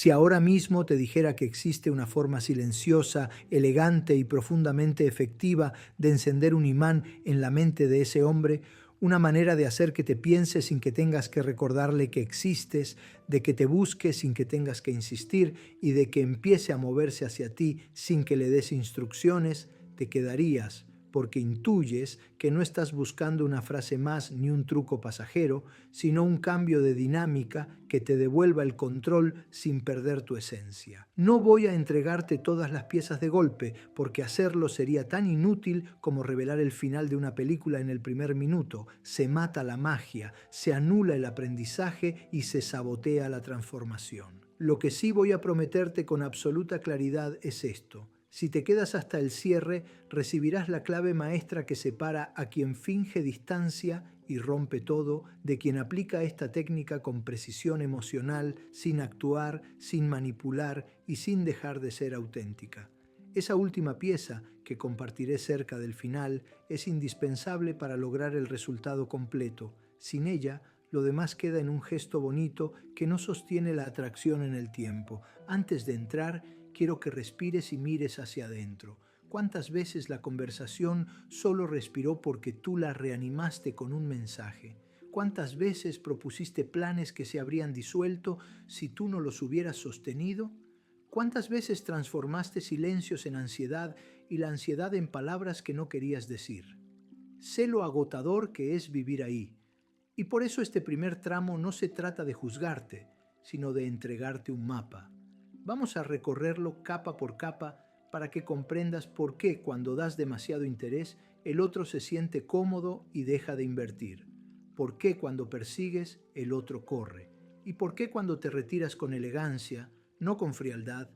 Si ahora mismo te dijera que existe una forma silenciosa, elegante y profundamente efectiva de encender un imán en la mente de ese hombre, una manera de hacer que te piense sin que tengas que recordarle que existes, de que te busque sin que tengas que insistir y de que empiece a moverse hacia ti sin que le des instrucciones, te quedarías porque intuyes que no estás buscando una frase más ni un truco pasajero, sino un cambio de dinámica que te devuelva el control sin perder tu esencia. No voy a entregarte todas las piezas de golpe, porque hacerlo sería tan inútil como revelar el final de una película en el primer minuto. Se mata la magia, se anula el aprendizaje y se sabotea la transformación. Lo que sí voy a prometerte con absoluta claridad es esto. Si te quedas hasta el cierre, recibirás la clave maestra que separa a quien finge distancia y rompe todo de quien aplica esta técnica con precisión emocional, sin actuar, sin manipular y sin dejar de ser auténtica. Esa última pieza, que compartiré cerca del final, es indispensable para lograr el resultado completo. Sin ella, lo demás queda en un gesto bonito que no sostiene la atracción en el tiempo. Antes de entrar, quiero que respires y mires hacia adentro. ¿Cuántas veces la conversación solo respiró porque tú la reanimaste con un mensaje? ¿Cuántas veces propusiste planes que se habrían disuelto si tú no los hubieras sostenido? ¿Cuántas veces transformaste silencios en ansiedad y la ansiedad en palabras que no querías decir? Sé lo agotador que es vivir ahí. Y por eso este primer tramo no se trata de juzgarte, sino de entregarte un mapa. Vamos a recorrerlo capa por capa para que comprendas por qué cuando das demasiado interés el otro se siente cómodo y deja de invertir, por qué cuando persigues el otro corre y por qué cuando te retiras con elegancia, no con frialdad,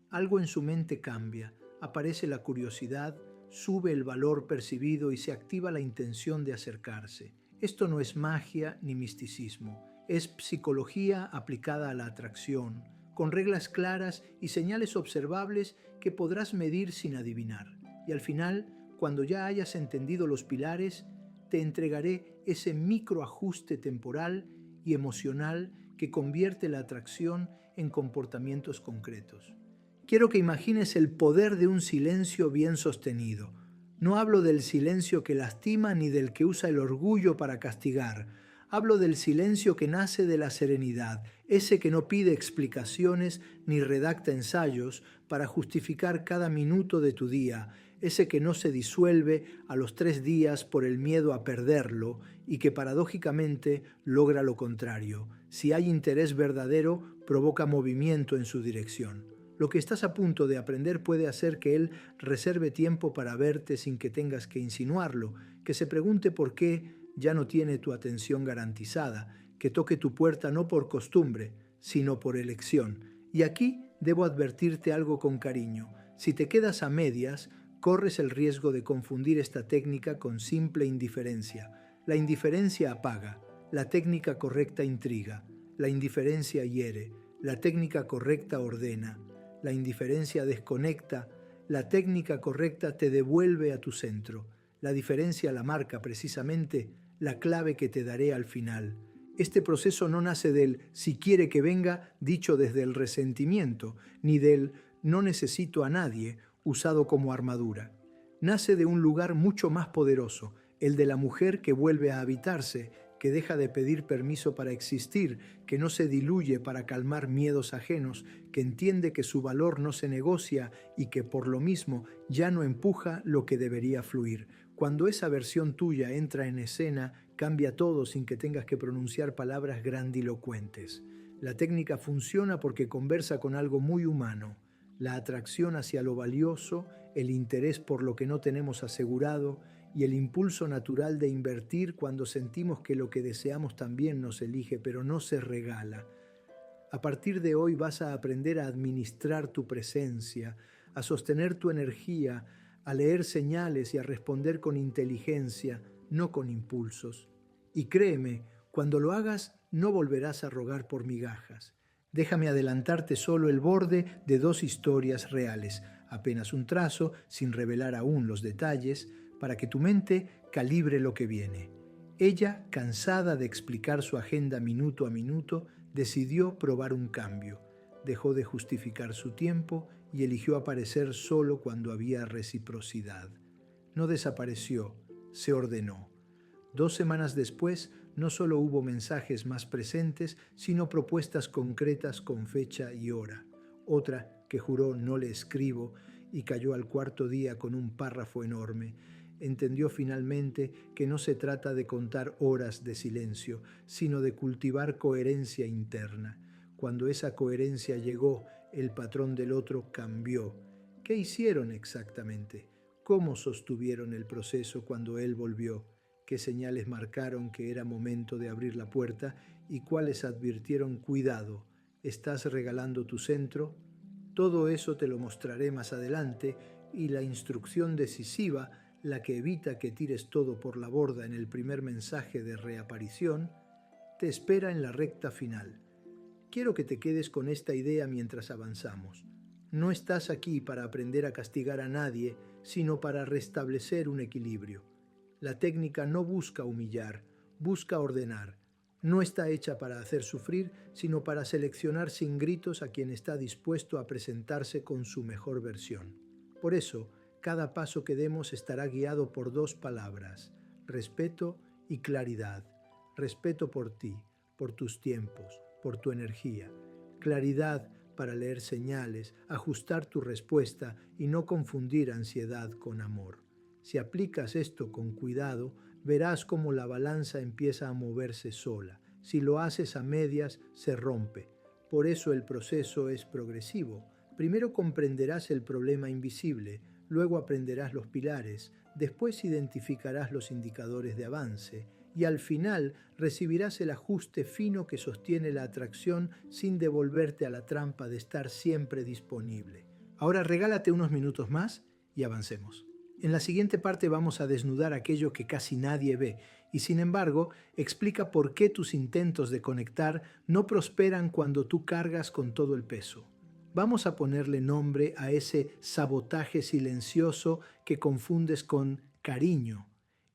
algo en su mente cambia, aparece la curiosidad, sube el valor percibido y se activa la intención de acercarse. Esto no es magia ni misticismo, es psicología aplicada a la atracción, con reglas claras y señales observables que podrás medir sin adivinar. Y al final, cuando ya hayas entendido los pilares, te entregaré ese microajuste temporal y emocional que convierte la atracción en comportamientos concretos. Quiero que imagines el poder de un silencio bien sostenido. No hablo del silencio que lastima ni del que usa el orgullo para castigar. Hablo del silencio que nace de la serenidad, ese que no pide explicaciones ni redacta ensayos para justificar cada minuto de tu día, ese que no se disuelve a los 3 días por el miedo a perderlo y que paradójicamente logra lo contrario. Si hay interés verdadero, provoca movimiento en su dirección. Lo que estás a punto de aprender puede hacer que él reserve tiempo para verte sin que tengas que insinuarlo, que se pregunte por qué ya no tiene tu atención garantizada, que toque tu puerta no por costumbre, sino por elección. Y aquí debo advertirte algo con cariño. Si te quedas a medias, corres el riesgo de confundir esta técnica con simple indiferencia. La indiferencia apaga, la técnica correcta intriga, la indiferencia hiere, la técnica correcta ordena, la indiferencia desconecta, la técnica correcta te devuelve a tu centro. La diferencia la marca precisamente la clave que te daré al final. Este proceso no nace del si quiere que venga dicho desde el resentimiento, ni del no necesito a nadie usado como armadura. Nace de un lugar mucho más poderoso, el de la mujer que vuelve a habitarse, que deja de pedir permiso para existir, que no se diluye para calmar miedos ajenos, que entiende que su valor no se negocia y que por lo mismo ya no empuja lo que debería fluir. Cuando esa versión tuya entra en escena, cambia todo sin que tengas que pronunciar palabras grandilocuentes. La técnica funciona porque conversa con algo muy humano, la atracción hacia lo valioso, el interés por lo que no tenemos asegurado y el impulso natural de invertir cuando sentimos que lo que deseamos también nos elige, pero no se regala. A partir de hoy vas a aprender a administrar tu presencia, a sostener tu energía, a leer señales y a responder con inteligencia, no con impulsos. Y créeme, cuando lo hagas, no volverás a rogar por migajas. Déjame adelantarte solo el borde de 2 historias reales, apenas un trazo, sin revelar aún los detalles, para que tu mente calibre lo que viene. Ella, cansada de explicar su agenda minuto a minuto, decidió probar un cambio. Dejó de justificar su tiempo y eligió aparecer solo cuando había reciprocidad. No desapareció, se ordenó. 2 semanas después, no solo hubo mensajes más presentes, sino propuestas concretas con fecha y hora. Otra que juró no le escribo y cayó al 4.º día con un párrafo enorme. Entendió finalmente que no se trata de contar horas de silencio, sino de cultivar coherencia interna. Cuando esa coherencia llegó, el patrón del otro cambió. ¿Qué hicieron exactamente? ¿Cómo sostuvieron el proceso cuando él volvió? ¿Qué señales marcaron que era momento de abrir la puerta y cuáles advirtieron cuidado? ¿Estás regalando tu centro? Todo eso te lo mostraré más adelante y la instrucción decisiva, la que evita que tires todo por la borda en el primer mensaje de reaparición, te espera en la recta final. Quiero que te quedes con esta idea mientras avanzamos. No estás aquí para aprender a castigar a nadie, sino para restablecer un equilibrio. La técnica no busca humillar, busca ordenar. No está hecha para hacer sufrir, sino para seleccionar sin gritos a quien está dispuesto a presentarse con su mejor versión. Por eso, cada paso que demos estará guiado por 2 palabras: respeto y claridad. Respeto por ti, por tus tiempos, por tu energía. Claridad para leer señales, ajustar tu respuesta y no confundir ansiedad con amor. Si aplicas esto con cuidado, verás cómo la balanza empieza a moverse sola. Si lo haces a medias, se rompe. Por eso el proceso es progresivo. Primero comprenderás el problema invisible, luego aprenderás los pilares, después identificarás los indicadores de avance y al final recibirás el ajuste fino que sostiene la atracción sin devolverte a la trampa de estar siempre disponible. Ahora regálate unos minutos más y avancemos. En la siguiente parte vamos a desnudar aquello que casi nadie ve y sin embargo explica por qué tus intentos de conectar no prosperan cuando tú cargas con todo el peso. Vamos a ponerle nombre a ese sabotaje silencioso que confundes con cariño,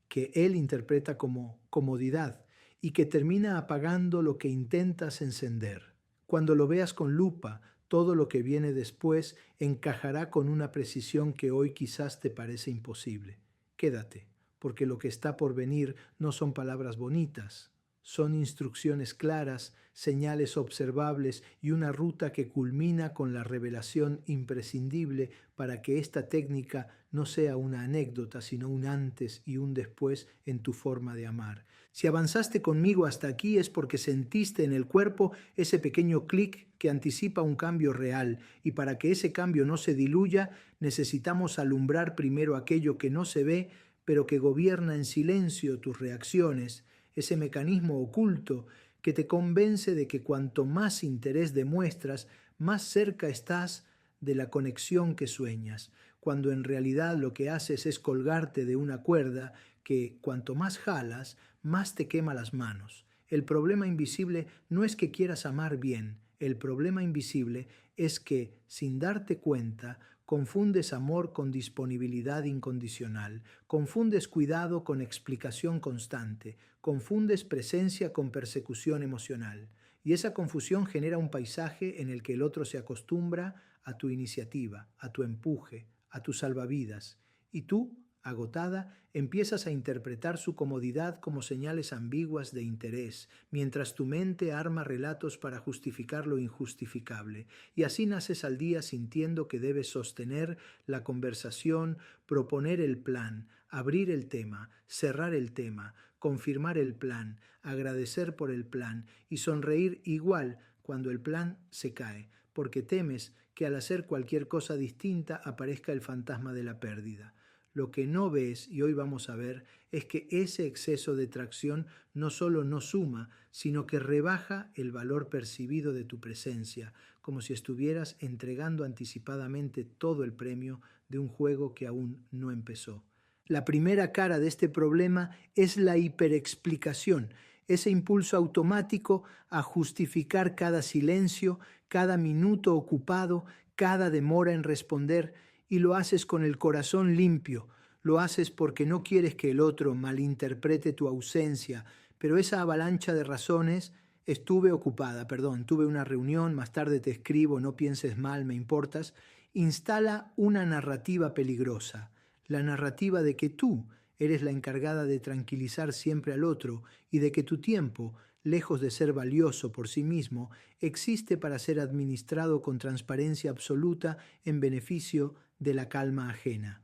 que él interpreta como comodidad y que termina apagando lo que intentas encender. Cuando lo veas con lupa, todo lo que viene después encajará con una precisión que hoy quizás te parece imposible. Quédate, porque lo que está por venir no son palabras bonitas, son instrucciones claras, señales observables y una ruta que culmina con la revelación imprescindible para que esta técnica no sea una anécdota, sino un antes y un después en tu forma de amar. Si avanzaste conmigo hasta aquí es porque sentiste en el cuerpo ese pequeño clic que anticipa un cambio real, y para que ese cambio no se diluya, necesitamos alumbrar primero aquello que no se ve, pero que gobierna en silencio tus reacciones, ese mecanismo oculto que te convence de que cuanto más interés demuestras, más cerca estás de la conexión que sueñas, cuando en realidad lo que haces es colgarte de una cuerda que, cuanto más jalas, más te quema las manos. El problema invisible no es que quieras amar bien, el problema invisible es que, sin darte cuenta, confundes amor con disponibilidad incondicional, confundes cuidado con explicación constante, confundes presencia con persecución emocional. Y esa confusión genera un paisaje en el que el otro se acostumbra a tu iniciativa, a tu empuje, a tus salvavidas. Y tú, agotada, empiezas a interpretar su comodidad como señales ambiguas de interés, mientras tu mente arma relatos para justificar lo injustificable. Y así naces al día sintiendo que debes sostener la conversación, proponer el plan, abrir el tema, cerrar el tema, confirmar el plan, agradecer por el plan y sonreír igual cuando el plan se cae, porque temes que al hacer cualquier cosa distinta aparezca el fantasma de la pérdida. Lo que no ves, y hoy vamos a ver, es que ese exceso de tracción no solo no suma, sino que rebaja el valor percibido de tu presencia, como si estuvieras entregando anticipadamente todo el premio de un juego que aún no empezó. La primera cara de este problema es la hiperexplicación, ese impulso automático a justificar cada silencio, cada minuto ocupado, cada demora en responder, y lo haces con el corazón limpio, lo haces porque no quieres que el otro malinterprete tu ausencia, pero esa avalancha de razones Estuve ocupada, perdón, tuve una reunión, más tarde te escribo, no pienses mal, me importas. Instala una narrativa peligrosa, la narrativa de que tú eres la encargada de tranquilizar siempre al otro y de que tu tiempo, lejos de ser valioso por sí mismo, existe para ser administrado con transparencia absoluta en beneficio de la calma ajena.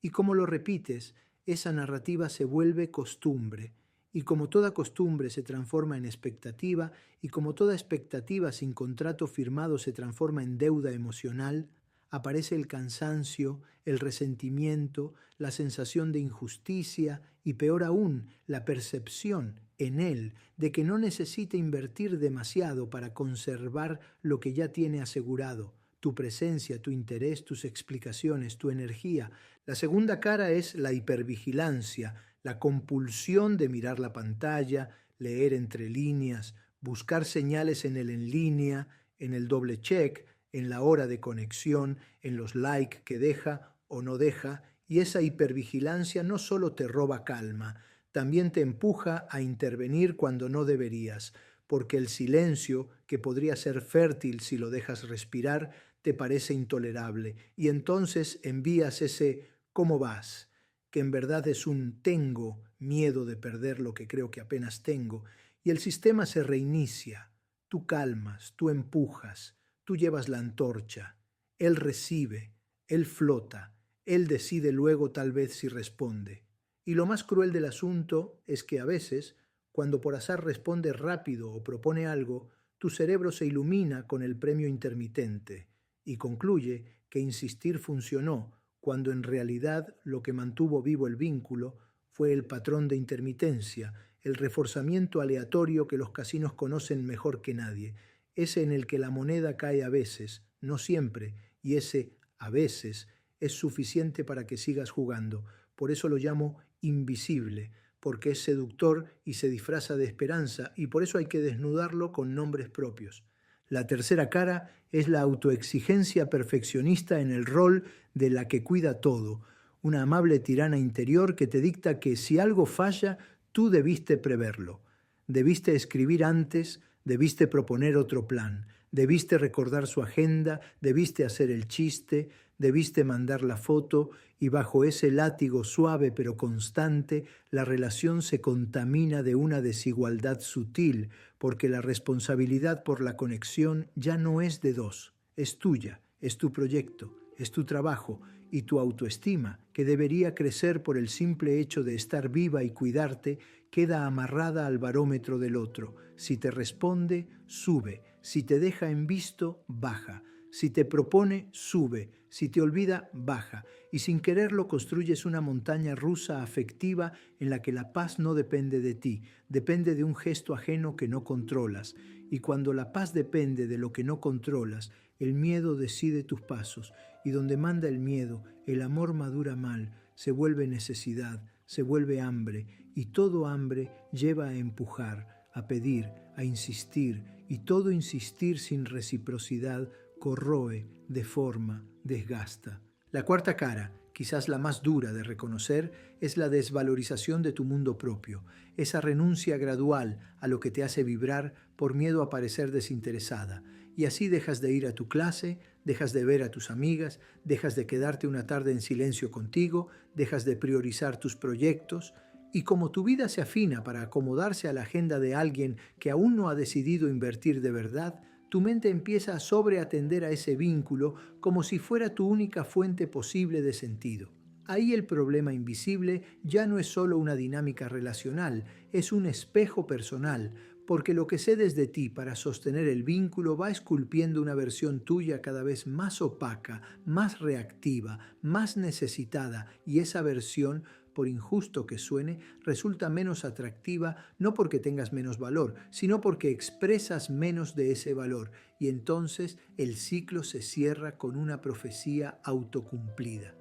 Y como lo repites, esa narrativa se vuelve costumbre, y como toda costumbre se transforma en expectativa, y como toda expectativa sin contrato firmado se transforma en deuda emocional, aparece el cansancio, el resentimiento, la sensación de injusticia y peor aún, la percepción en él de que no necesita invertir demasiado para conservar lo que ya tiene asegurado, tu presencia, tu interés, tus explicaciones, tu energía. La segunda cara es la hipervigilancia, la compulsión de mirar la pantalla, leer entre líneas, buscar señales en el en línea, en el doble check, en la hora de conexión, en los likes que deja o no deja, y esa hipervigilancia no solo te roba calma, también te empuja a intervenir cuando no deberías, porque el silencio, que podría ser fértil si lo dejas respirar, te parece intolerable, y entonces envías ese ¿cómo vas?, que en verdad es un tengo miedo de perder lo que creo que apenas tengo, y el sistema se reinicia, tú calmas, tú empujas, tú llevas la antorcha, él recibe, él flota, él decide luego tal vez si responde. Y lo más cruel del asunto es que a veces, cuando por azar responde rápido o propone algo, tu cerebro se ilumina con el premio intermitente y concluye que insistir funcionó, cuando en realidad lo que mantuvo vivo el vínculo fue el patrón de intermitencia, el reforzamiento aleatorio que los casinos conocen mejor que nadie, ese en el que la moneda cae a veces, no siempre, y ese a veces es suficiente para que sigas jugando. Por eso lo llamo invisible, porque es seductor y se disfraza de esperanza, y por eso hay que desnudarlo con nombres propios. La tercera cara es la autoexigencia perfeccionista en el rol de la que cuida todo, una amable tirana interior que te dicta que si algo falla, tú debiste preverlo, debiste escribir antes, debiste proponer otro plan, debiste recordar su agenda, debiste hacer el chiste, debiste mandar la foto, y bajo ese látigo suave pero constante, la relación se contamina de una desigualdad sutil, porque la responsabilidad por la conexión ya no es de dos, es tuya, es tu proyecto, es tu trabajo, y tu autoestima, que debería crecer por el simple hecho de estar viva y cuidarte, queda amarrada al barómetro del otro. Si te responde, sube. Si te deja en visto, baja. Si te propone, sube. Si te olvida, baja. Y sin quererlo construyes una montaña rusa afectiva en la que la paz no depende de ti, depende de un gesto ajeno que no controlas. Y cuando la paz depende de lo que no controlas, el miedo decide tus pasos, y donde manda el miedo, el amor madura mal, se vuelve necesidad, se vuelve hambre, y todo hambre lleva a empujar, a pedir, a insistir, y todo insistir sin reciprocidad corroe, deforma, desgasta. La cuarta cara, quizás la más dura de reconocer, es la desvalorización de tu mundo propio, esa renuncia gradual a lo que te hace vibrar por miedo a parecer desinteresada, y así dejas de ir a tu clase, dejas de ver a tus amigas, dejas de quedarte una tarde en silencio contigo, dejas de priorizar tus proyectos, y como tu vida se afina para acomodarse a la agenda de alguien que aún no ha decidido invertir de verdad, tu mente empieza a sobreatender a ese vínculo como si fuera tu única fuente posible de sentido. Ahí el problema invisible ya no es solo una dinámica relacional, es un espejo personal, porque lo que cedes de ti para sostener el vínculo va esculpiendo una versión tuya cada vez más opaca, más reactiva, más necesitada, y esa versión, por injusto que suene, resulta menos atractiva no porque tengas menos valor, sino porque expresas menos de ese valor, y entonces el ciclo se cierra con una profecía autocumplida.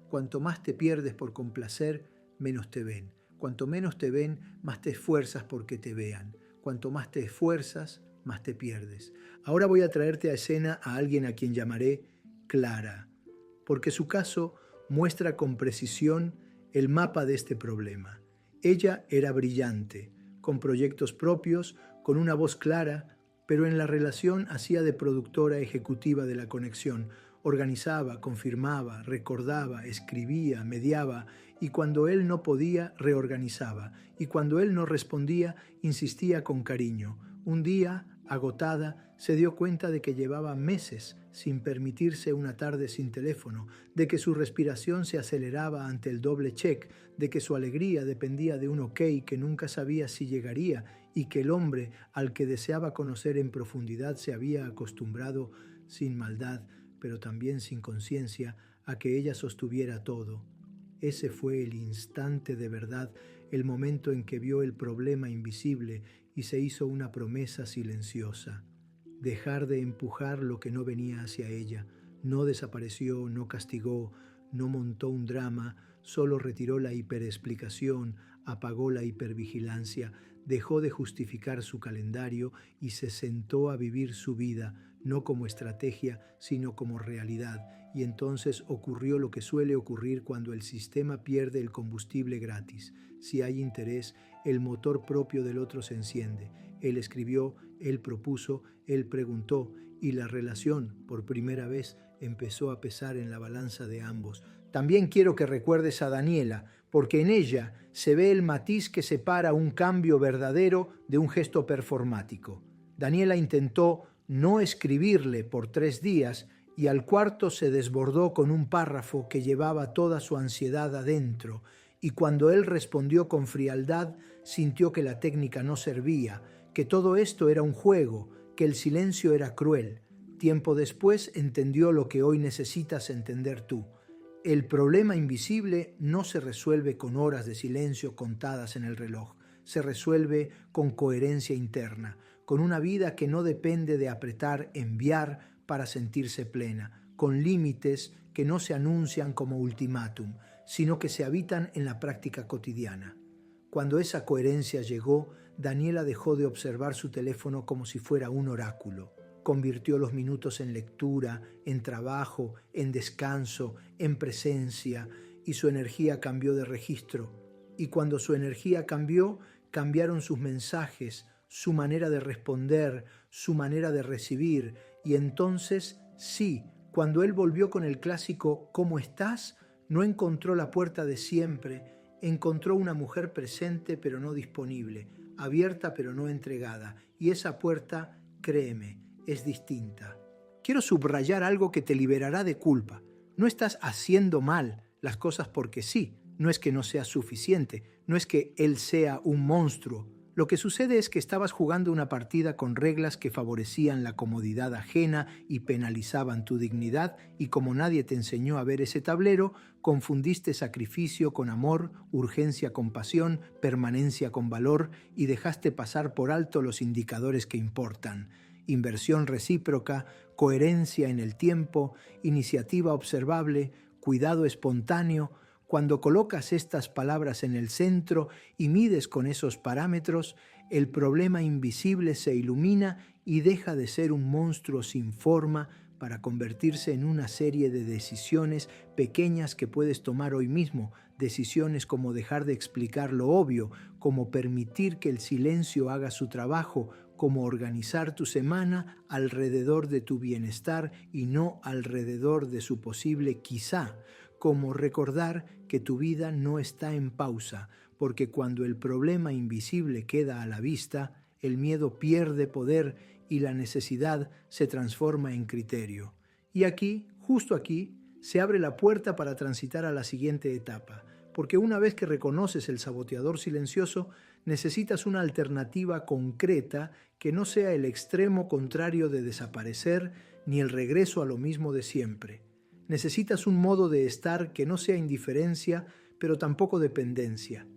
Cuanto más te pierdes por complacer, menos te ven. Cuanto menos te ven, más te esfuerzas porque te vean. Cuanto más te esfuerzas, más te pierdes. Ahora voy a traerte a escena a alguien a quien llamaré Clara, porque su caso muestra con precisión el mapa de este problema. Ella era brillante, con proyectos propios, con una voz clara, pero en la relación hacía de productora ejecutiva de la conexión. Organizaba, confirmaba, recordaba, escribía, mediaba, y cuando él no podía, reorganizaba, y cuando él no respondía, insistía con cariño. Un día, agotada, se dio cuenta de que llevaba meses sin permitirse una tarde sin teléfono, de que su respiración se aceleraba ante el doble check, de que su alegría dependía de un ok que nunca sabía si llegaría y que el hombre al que deseaba conocer en profundidad se había acostumbrado, sin maldad, pero también sin conciencia, a que ella sostuviera todo. Ese fue el instante de verdad, el momento en que vio el problema invisible y se hizo una promesa silenciosa. Dejar de empujar lo que no venía hacia ella. No desapareció, no castigó, no montó un drama, solo retiró la hiperexplicación, apagó la hipervigilancia, dejó de justificar su calendario y se sentó a vivir su vida, no como estrategia, sino como realidad. Y entonces ocurrió lo que suele ocurrir cuando el sistema pierde el combustible gratis. Si hay interés, el motor propio del otro se enciende. Él escribió, él propuso, él preguntó, y la relación, por primera vez, empezó a pesar en la balanza de ambos. También quiero que recuerdes a Daniela, porque en ella se ve el matiz que separa un cambio verdadero de un gesto performático. Daniela intentó no escribirle por 3 días y al cuarto se desbordó con un párrafo que llevaba toda su ansiedad adentro, y cuando él respondió con frialdad, sintió que la técnica no servía, que todo esto era un juego, que el silencio era cruel. Tiempo después entendió lo que hoy necesitas entender tú. El problema invisible no se resuelve con horas de silencio contadas en el reloj, se resuelve con coherencia interna, con una vida que no depende de apretar enviar para sentirse plena, con límites que no se anuncian como ultimátum, sino que se habitan en la práctica cotidiana. Cuando esa coherencia llegó, Daniela dejó de observar su teléfono como si fuera un oráculo. Convirtió los minutos en lectura, en trabajo, en descanso, en presencia, y su energía cambió de registro. Y cuando su energía cambió, cambiaron sus mensajes, su manera de responder, su manera de recibir. Y entonces, sí, cuando él volvió con el clásico ¿cómo estás?, no encontró la puerta de siempre, encontró una mujer presente pero no disponible, abierta pero no entregada. Y esa puerta, créeme, es distinta. Quiero subrayar algo que te liberará de culpa. No estás haciendo mal las cosas porque sí. No es que no sea suficiente, no es que él sea un monstruo. Lo que sucede es que estabas jugando una partida con reglas que favorecían la comodidad ajena y penalizaban tu dignidad, y como nadie te enseñó a ver ese tablero, confundiste sacrificio con amor, urgencia con pasión, permanencia con valor, y dejaste pasar por alto los indicadores que importan. Inversión recíproca, coherencia en el tiempo, iniciativa observable, cuidado espontáneo. Cuando colocas estas palabras en el centro y mides con esos parámetros, el problema invisible se ilumina y deja de ser un monstruo sin forma para convertirse en una serie de decisiones pequeñas que puedes tomar hoy mismo, decisiones como dejar de explicar lo obvio, como permitir que el silencio haga su trabajo, como organizar tu semana alrededor de tu bienestar y no alrededor de su posible quizá, como recordar que tu vida no está en pausa, porque cuando el problema invisible queda a la vista, el miedo pierde poder y la necesidad se transforma en criterio. Y aquí, justo aquí, se abre la puerta para transitar a la siguiente etapa, porque una vez que reconoces el saboteador silencioso, necesitas una alternativa concreta que no sea el extremo contrario de desaparecer ni el regreso a lo mismo de siempre. Necesitas un modo de estar que no sea indiferencia, pero tampoco dependencia.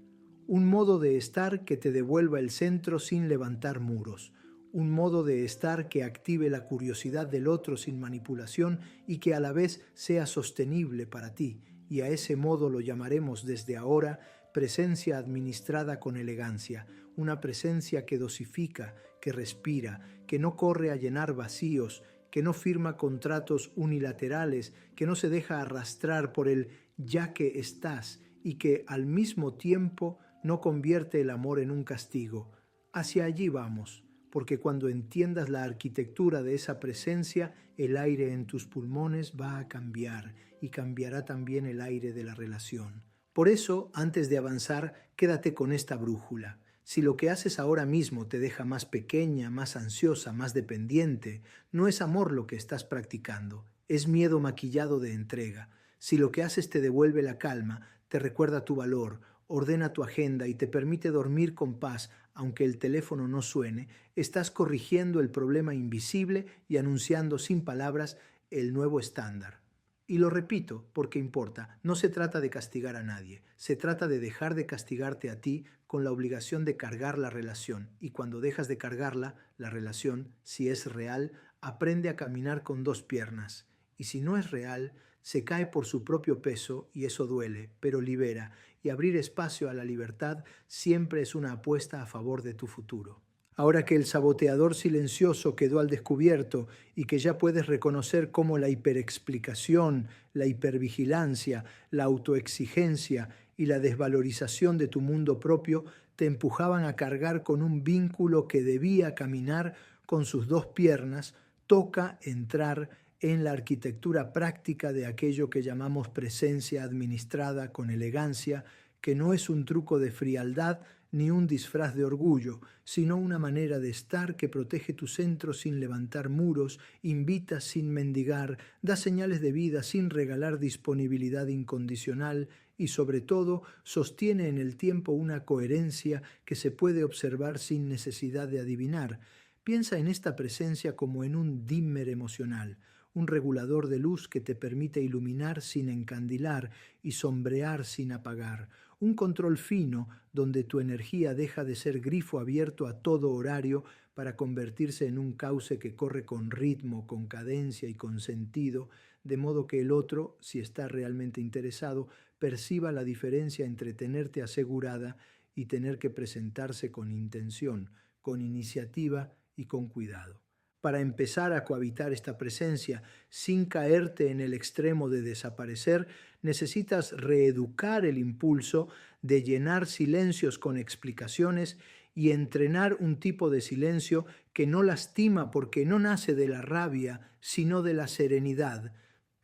Un modo de estar que te devuelva el centro sin levantar muros. Un modo de estar que active la curiosidad del otro sin manipulación y que a la vez sea sostenible para ti. Y a ese modo lo llamaremos desde ahora presencia administrada con elegancia. Una presencia que dosifica, que respira, que no corre a llenar vacíos, que no firma contratos unilaterales, que no se deja arrastrar por el ya que estás y que al mismo tiempo no convierte el amor en un castigo. Hacia allí vamos, porque cuando entiendas la arquitectura de esa presencia, el aire en tus pulmones va a cambiar y cambiará también el aire de la relación. Por eso, antes de avanzar, quédate con esta brújula. Si lo que haces ahora mismo te deja más pequeña, más ansiosa, más dependiente, no es amor lo que estás practicando, es miedo maquillado de entrega. Si lo que haces te devuelve la calma, te recuerda tu valor, ordena tu agenda y te permite dormir con paz, aunque el teléfono no suene, estás corrigiendo el problema invisible y anunciando sin palabras el nuevo estándar. Y lo repito porque importa, no se trata de castigar a nadie, se trata de dejar de castigarte a ti con la obligación de cargar la relación. Y cuando dejas de cargarla, la relación, si es real, aprende a caminar con dos piernas. Y si no es real, se cae por su propio peso y eso duele, pero libera. Y abrir espacio a la libertad siempre es una apuesta a favor de tu futuro. Ahora que el saboteador silencioso quedó al descubierto y que ya puedes reconocer cómo la hiperexplicación, la hipervigilancia, la autoexigencia y la desvalorización de tu mundo propio te empujaban a cargar con un vínculo que debía caminar con sus dos piernas, toca entrar en la arquitectura práctica de aquello que llamamos presencia administrada con elegancia, que no es un truco de frialdad ni un disfraz de orgullo, sino una manera de estar que protege tu centro sin levantar muros, invita sin mendigar, da señales de vida sin regalar disponibilidad incondicional y sobre todo sostiene en el tiempo una coherencia que se puede observar sin necesidad de adivinar. Piensa en esta presencia como en un dimmer emocional, un regulador de luz que te permite iluminar sin encandilar y sombrear sin apagar, un control fino donde tu energía deja de ser grifo abierto a todo horario para convertirse en un cauce que corre con ritmo, con cadencia y con sentido, de modo que el otro, si está realmente interesado, perciba la diferencia entre tenerte asegurada y tener que presentarse con intención, con iniciativa y con cuidado. Para empezar a cohabitar esta presencia sin caerte en el extremo de desaparecer, necesitas reeducar el impulso de llenar silencios con explicaciones y entrenar un tipo de silencio que no lastima porque no nace de la rabia, sino de la serenidad.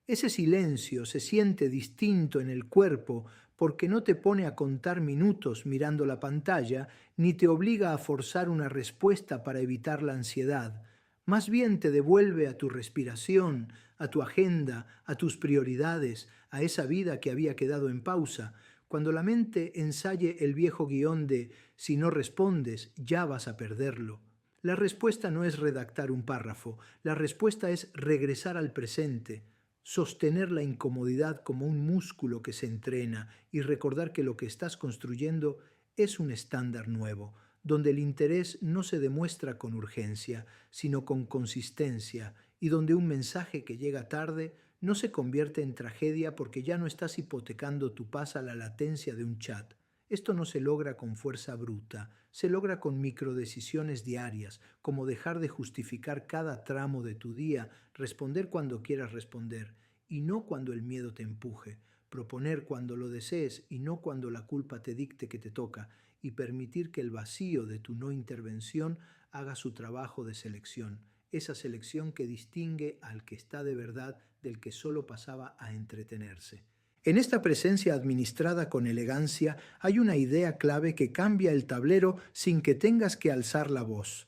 Ese silencio se siente distinto en el cuerpo porque no te pone a contar minutos mirando la pantalla, ni te obliga a forzar una respuesta para evitar la ansiedad. Más bien te devuelve a tu respiración, a tu agenda, a tus prioridades, a esa vida que había quedado en pausa. Cuando la mente ensaye el viejo guión de si no respondes, ya vas a perderlo. La respuesta no es redactar un párrafo, la respuesta es regresar al presente, sostener la incomodidad como un músculo que se entrena y recordar que lo que estás construyendo es un estándar nuevo, donde el interés no se demuestra con urgencia, sino con consistencia, y donde un mensaje que llega tarde no se convierte en tragedia porque ya no estás hipotecando tu paz a la latencia de un chat. Esto no se logra con fuerza bruta, se logra con microdecisiones diarias, como dejar de justificar cada tramo de tu día, responder cuando quieras responder, y no cuando el miedo te empuje, proponer cuando lo desees y no cuando la culpa te dicte que te toca, y permitir que el vacío de tu no intervención haga su trabajo de selección, esa selección que distingue al que está de verdad del que solo pasaba a entretenerse. En esta presencia administrada con elegancia hay una idea clave que cambia el tablero sin que tengas que alzar la voz.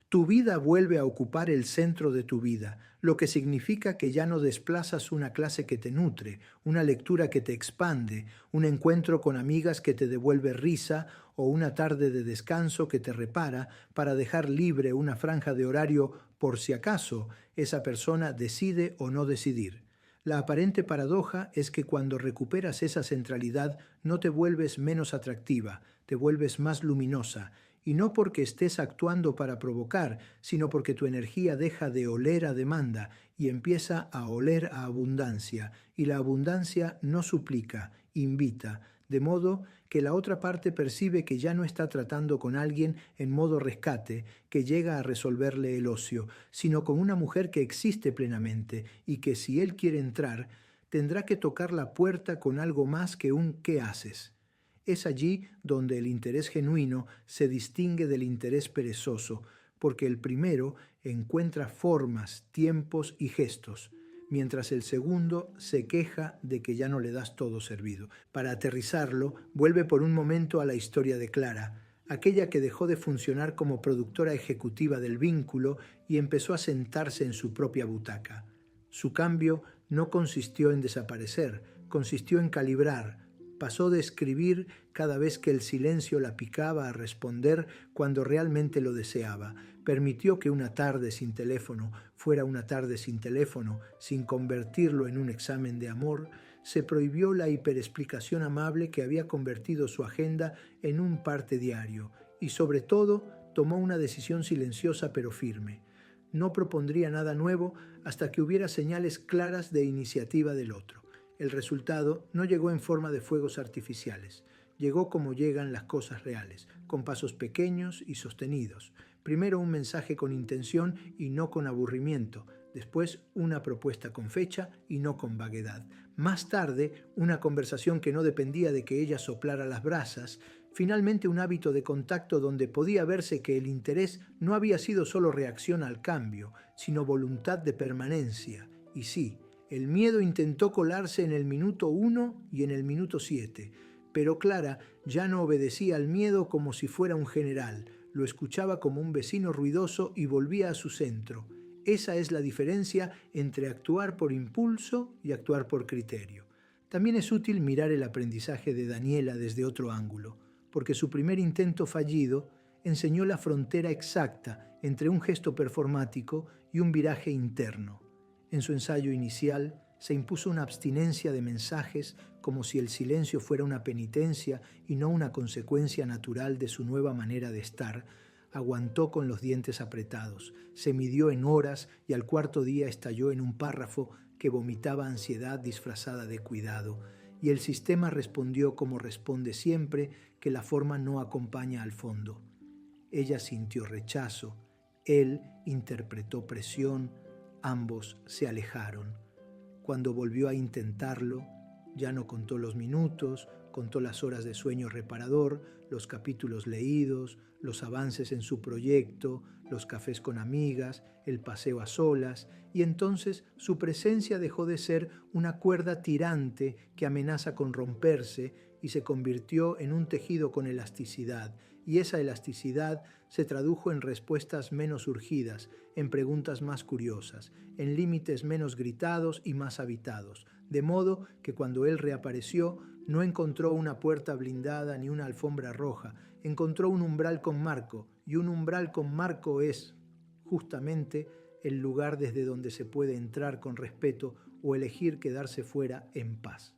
Tu vida vuelve a ocupar el centro de tu vida, lo que significa que ya no desplazas una clase que te nutre, una lectura que te expande, un encuentro con amigas que te devuelve risa o una tarde de descanso que te repara para dejar libre una franja de horario por si acaso esa persona decide o no decidir. La aparente paradoja es que cuando recuperas esa centralidad no te vuelves menos atractiva, te vuelves más luminosa, y no porque estés actuando para provocar, sino porque tu energía deja de oler a demanda y empieza a oler a abundancia, y la abundancia no suplica, invita, de modo que la otra parte percibe que ya no está tratando con alguien en modo rescate, que llega a resolverle el ocio, sino con una mujer que existe plenamente y que si él quiere entrar, tendrá que tocar la puerta con algo más que un ¿qué haces? Es allí donde el interés genuino se distingue del interés perezoso, porque el primero encuentra formas, tiempos y gestos, mientras el segundo se queja de que ya no le das todo servido. Para aterrizarlo, vuelve por un momento a la historia de Clara, aquella que dejó de funcionar como productora ejecutiva del vínculo y empezó a sentarse en su propia butaca. Su cambio no consistió en desaparecer, consistió en calibrar. Pasó de escribir cada vez que el silencio la picaba a responder cuando realmente lo deseaba. Permitió que una tarde sin teléfono fuera una tarde sin teléfono, sin convertirlo en un examen de amor. Se prohibió la hiperexplicación amable que había convertido su agenda en un parte diario y, sobre todo, tomó una decisión silenciosa pero firme. No propondría nada nuevo hasta que hubiera señales claras de iniciativa del otro. El resultado no llegó en forma de fuegos artificiales. Llegó como llegan las cosas reales, con pasos pequeños y sostenidos. Primero un mensaje con intención y no con aburrimiento. Después una propuesta con fecha y no con vaguedad. Más tarde una conversación que no dependía de que ella soplara las brasas. Finalmente un hábito de contacto donde podía verse que el interés no había sido solo reacción al cambio, sino voluntad de permanencia. Y sí, el miedo intentó colarse en el minuto 1 y en el minuto 7, pero Clara ya no obedecía al miedo como si fuera un general, lo escuchaba como un vecino ruidoso y volvía a su centro. Esa es la diferencia entre actuar por impulso y actuar por criterio. También es útil mirar el aprendizaje de Daniela desde otro ángulo, porque su primer intento fallido enseñó la frontera exacta entre un gesto performático y un viraje interno. En su ensayo inicial se impuso una abstinencia de mensajes como si el silencio fuera una penitencia y no una consecuencia natural de su nueva manera de estar. Aguantó con los dientes apretados, se midió en horas y al cuarto día estalló en un párrafo que vomitaba ansiedad disfrazada de cuidado. Y el sistema respondió como responde siempre, que la forma no acompaña al fondo. Ella sintió rechazo, él interpretó presión. Ambos se alejaron. Cuando volvió a intentarlo, ya no contó los minutos, contó las horas de sueño reparador, los capítulos leídos, los avances en su proyecto, los cafés con amigas, el paseo a solas, y entonces su presencia dejó de ser una cuerda tirante que amenaza con romperse y se convirtió en un tejido con elasticidad, y esa elasticidad se tradujo en respuestas menos urgidas, en preguntas más curiosas, en límites menos gritados y más habitados, de modo que cuando él reapareció no encontró una puerta blindada ni una alfombra roja, encontró un umbral con marco, y un umbral con marco es, justamente, el lugar desde donde se puede entrar con respeto o elegir quedarse fuera en paz.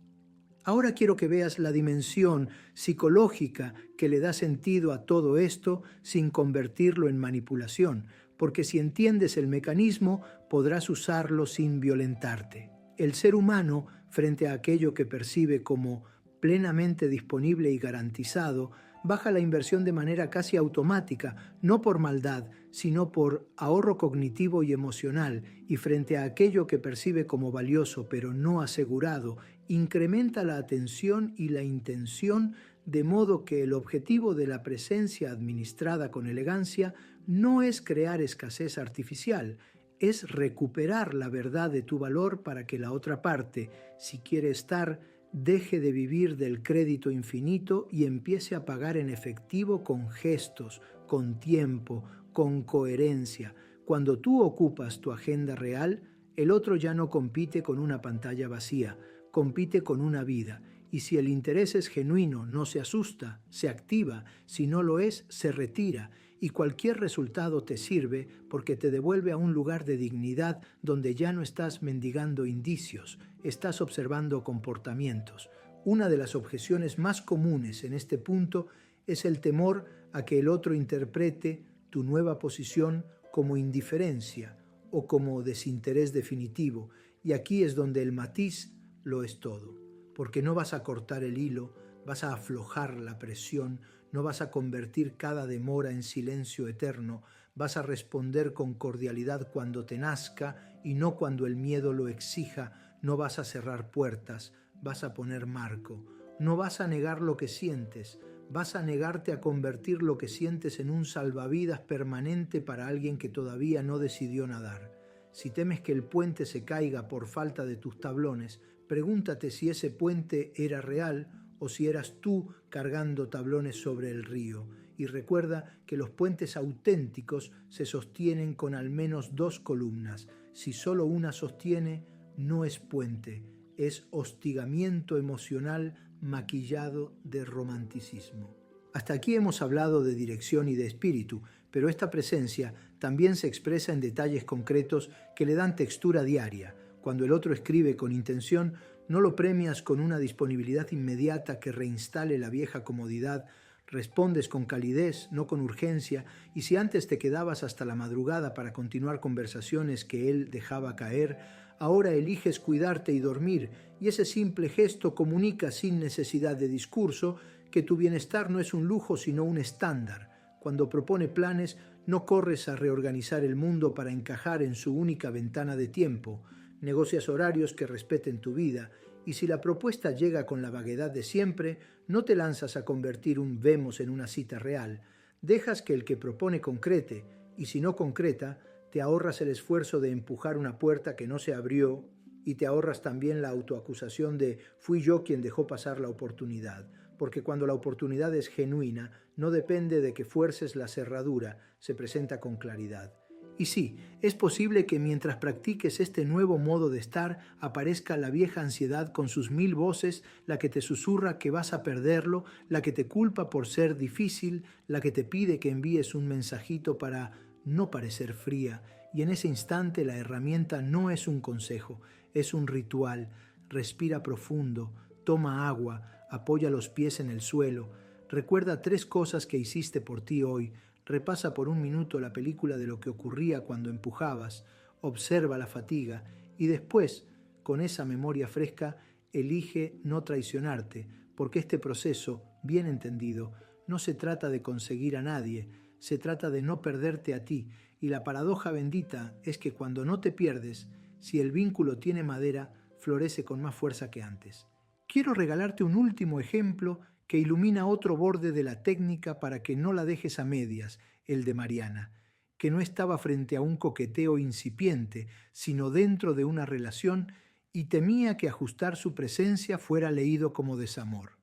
Ahora quiero que veas la dimensión psicológica que le da sentido a todo esto sin convertirlo en manipulación, porque si entiendes el mecanismo, podrás usarlo sin violentarte. El ser humano, frente a aquello que percibe como plenamente disponible y garantizado, baja la inversión de manera casi automática, no por maldad, sino por ahorro cognitivo y emocional, y frente a aquello que percibe como valioso pero no asegurado, incrementa la atención y la intención, de modo que el objetivo de la presencia administrada con elegancia no es crear escasez artificial, es recuperar la verdad de tu valor para que la otra parte, si quiere estar, deje de vivir del crédito infinito y empiece a pagar en efectivo con gestos, con tiempo, con coherencia. Cuando tú ocupas tu agenda real, el otro ya no compite con una pantalla vacía, compite con una vida. Y si el interés es genuino, no se asusta, se activa. Si no lo es, se retira. Y cualquier resultado te sirve porque te devuelve a un lugar de dignidad donde ya no estás mendigando indicios, estás observando comportamientos. Una de las objeciones más comunes en este punto es el temor a que el otro interprete tu nueva posición como indiferencia o como desinterés definitivo. Y aquí es donde el matiz lo es todo, porque no vas a cortar el hilo, vas a aflojar la presión, no vas a convertir cada demora en silencio eterno, vas a responder con cordialidad cuando te nazca y no cuando el miedo lo exija, no vas a cerrar puertas, vas a poner marco, no vas a negar lo que sientes, Vas a negarte a convertir lo que sientes en un salvavidas permanente para alguien que todavía no decidió nadar. Si temes que el puente se caiga por falta de tus tablones, pregúntate si ese puente era real o si eras tú cargando tablones sobre el río. Y recuerda que los puentes auténticos se sostienen con al menos 2 columnas. Si solo una sostiene, no es puente, es hostigamiento emocional maquillado de romanticismo. Hasta aquí hemos hablado de dirección y de espíritu, pero esta presencia también se expresa en detalles concretos que le dan textura diaria. Cuando el otro escribe con intención, no lo premias con una disponibilidad inmediata que reinstale la vieja comodidad. Respondes con calidez, no con urgencia, y si antes te quedabas hasta la madrugada para continuar conversaciones que él dejaba caer, ahora eliges cuidarte y dormir, y ese simple gesto comunica sin necesidad de discurso que tu bienestar no es un lujo sino un estándar. Cuando propone planes, no corres a reorganizar el mundo para encajar en su única ventana de tiempo. Negocias horarios que respeten tu vida, y si la propuesta llega con la vaguedad de siempre, no te lanzas a convertir un vemos en una cita real. Dejas que el que propone concrete, y si no concreta, te ahorras el esfuerzo de empujar una puerta que no se abrió y te ahorras también la autoacusación de fui yo quien dejó pasar la oportunidad, porque cuando la oportunidad es genuina, no depende de que fuerces la cerradura, se presenta con claridad. Y sí, es posible que mientras practiques este nuevo modo de estar, aparezca la vieja ansiedad con sus 1000 voces, la que te susurra que vas a perderlo, la que te culpa por ser difícil, la que te pide que envíes un mensajito para no parecer fría, y en ese instante la herramienta no es un consejo, es un ritual. Respira profundo, toma agua, apoya los pies en el suelo, recuerda 3 cosas que hiciste por ti hoy, repasa por un minuto la película de lo que ocurría cuando empujabas, observa la fatiga y después, con esa memoria fresca, elige no traicionarte, porque este proceso, bien entendido, no se trata de conseguir a nadie, se trata de no perderte a ti, y la paradoja bendita es que cuando no te pierdes, si el vínculo tiene madera, florece con más fuerza que antes. Quiero regalarte un último ejemplo que ilumina otro borde de la técnica para que no la dejes a medias, el de Mariana, que no estaba frente a un coqueteo incipiente, sino dentro de una relación y temía que ajustar su presencia fuera leído como desamor.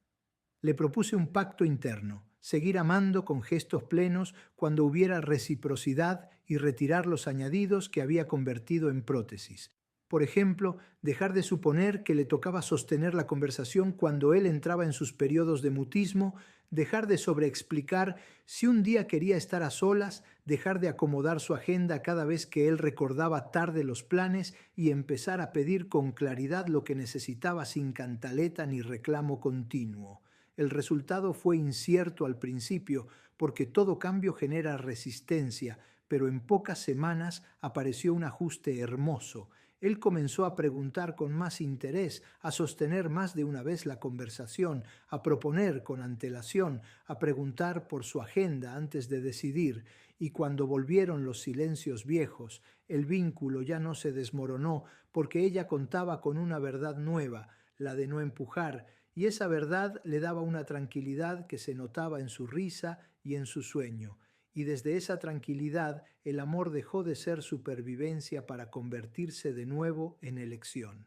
Le propuse un pacto interno, seguir amando con gestos plenos cuando hubiera reciprocidad y retirar los añadidos que había convertido en prótesis. Por ejemplo, dejar de suponer que le tocaba sostener la conversación cuando él entraba en sus periodos de mutismo, dejar de sobreexplicar si un día quería estar a solas, dejar de acomodar su agenda cada vez que él recordaba tarde los planes y empezar a pedir con claridad lo que necesitaba sin cantaleta ni reclamo continuo. El resultado fue incierto al principio porque todo cambio genera resistencia, pero en pocas semanas apareció un ajuste hermoso. Él comenzó a preguntar con más interés, a sostener más de una vez la conversación, a proponer con antelación, a preguntar por su agenda antes de decidir, y cuando volvieron los silencios viejos, el vínculo ya no se desmoronó porque ella contaba con una verdad nueva, la de no empujar, y esa verdad le daba una tranquilidad que se notaba en su risa y en su sueño. Y desde esa tranquilidad el amor dejó de ser supervivencia para convertirse de nuevo en elección.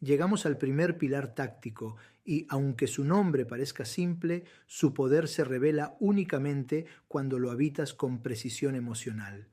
Llegamos al primer pilar táctico y, aunque su nombre parezca simple, su poder se revela únicamente cuando lo habitas con precisión emocional.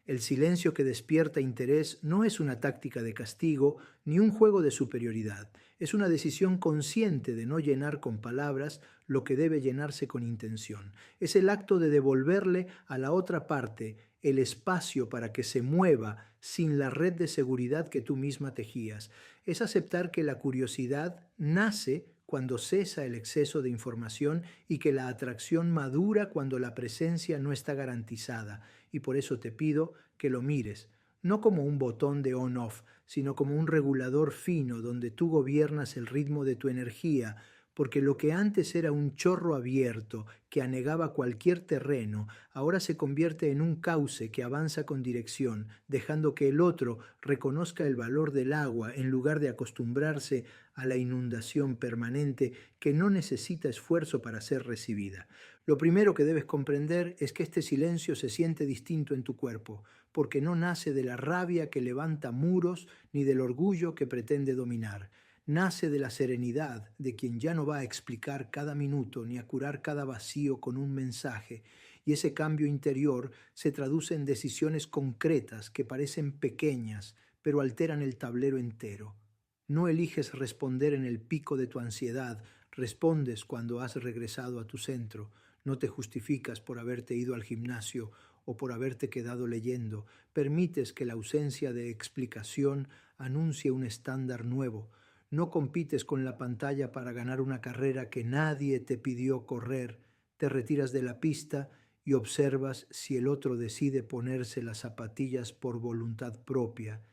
El silencio que despierta interés no es una táctica de castigo ni un juego de superioridad. Es una decisión consciente de no llenar con palabras lo que debe llenarse con intención. Es el acto de devolverle a la otra parte el espacio para que se mueva sin la red de seguridad que tú misma tejías. Es aceptar que la curiosidad nace cuando cesa el exceso de información y que la atracción madura cuando la presencia no está garantizada. Y por eso te pido que lo mires, no como un botón de on-off, sino como un regulador fino donde tú gobiernas el ritmo de tu energía, porque lo que antes era un chorro abierto que anegaba cualquier terreno, ahora se convierte en un cauce que avanza con dirección, dejando que el otro reconozca el valor del agua en lugar de acostumbrarse a la inundación permanente que no necesita esfuerzo para ser recibida. Lo primero que debes comprender es que este silencio se siente distinto en tu cuerpo, porque no nace de la rabia que levanta muros ni del orgullo que pretende dominar. Nace de la serenidad de quien ya no va a explicar cada minuto ni a curar cada vacío con un mensaje, y ese cambio interior se traduce en decisiones concretas que parecen pequeñas, pero alteran el tablero entero. No eliges responder en el pico de tu ansiedad, respondes cuando has regresado a tu centro. No te justificas por haberte ido al gimnasio o por haberte quedado leyendo. Permites que la ausencia de explicación anuncie un estándar nuevo. No compites con la pantalla para ganar una carrera que nadie te pidió correr. Te retiras de la pista y observas si el otro decide ponerse las zapatillas por voluntad propia.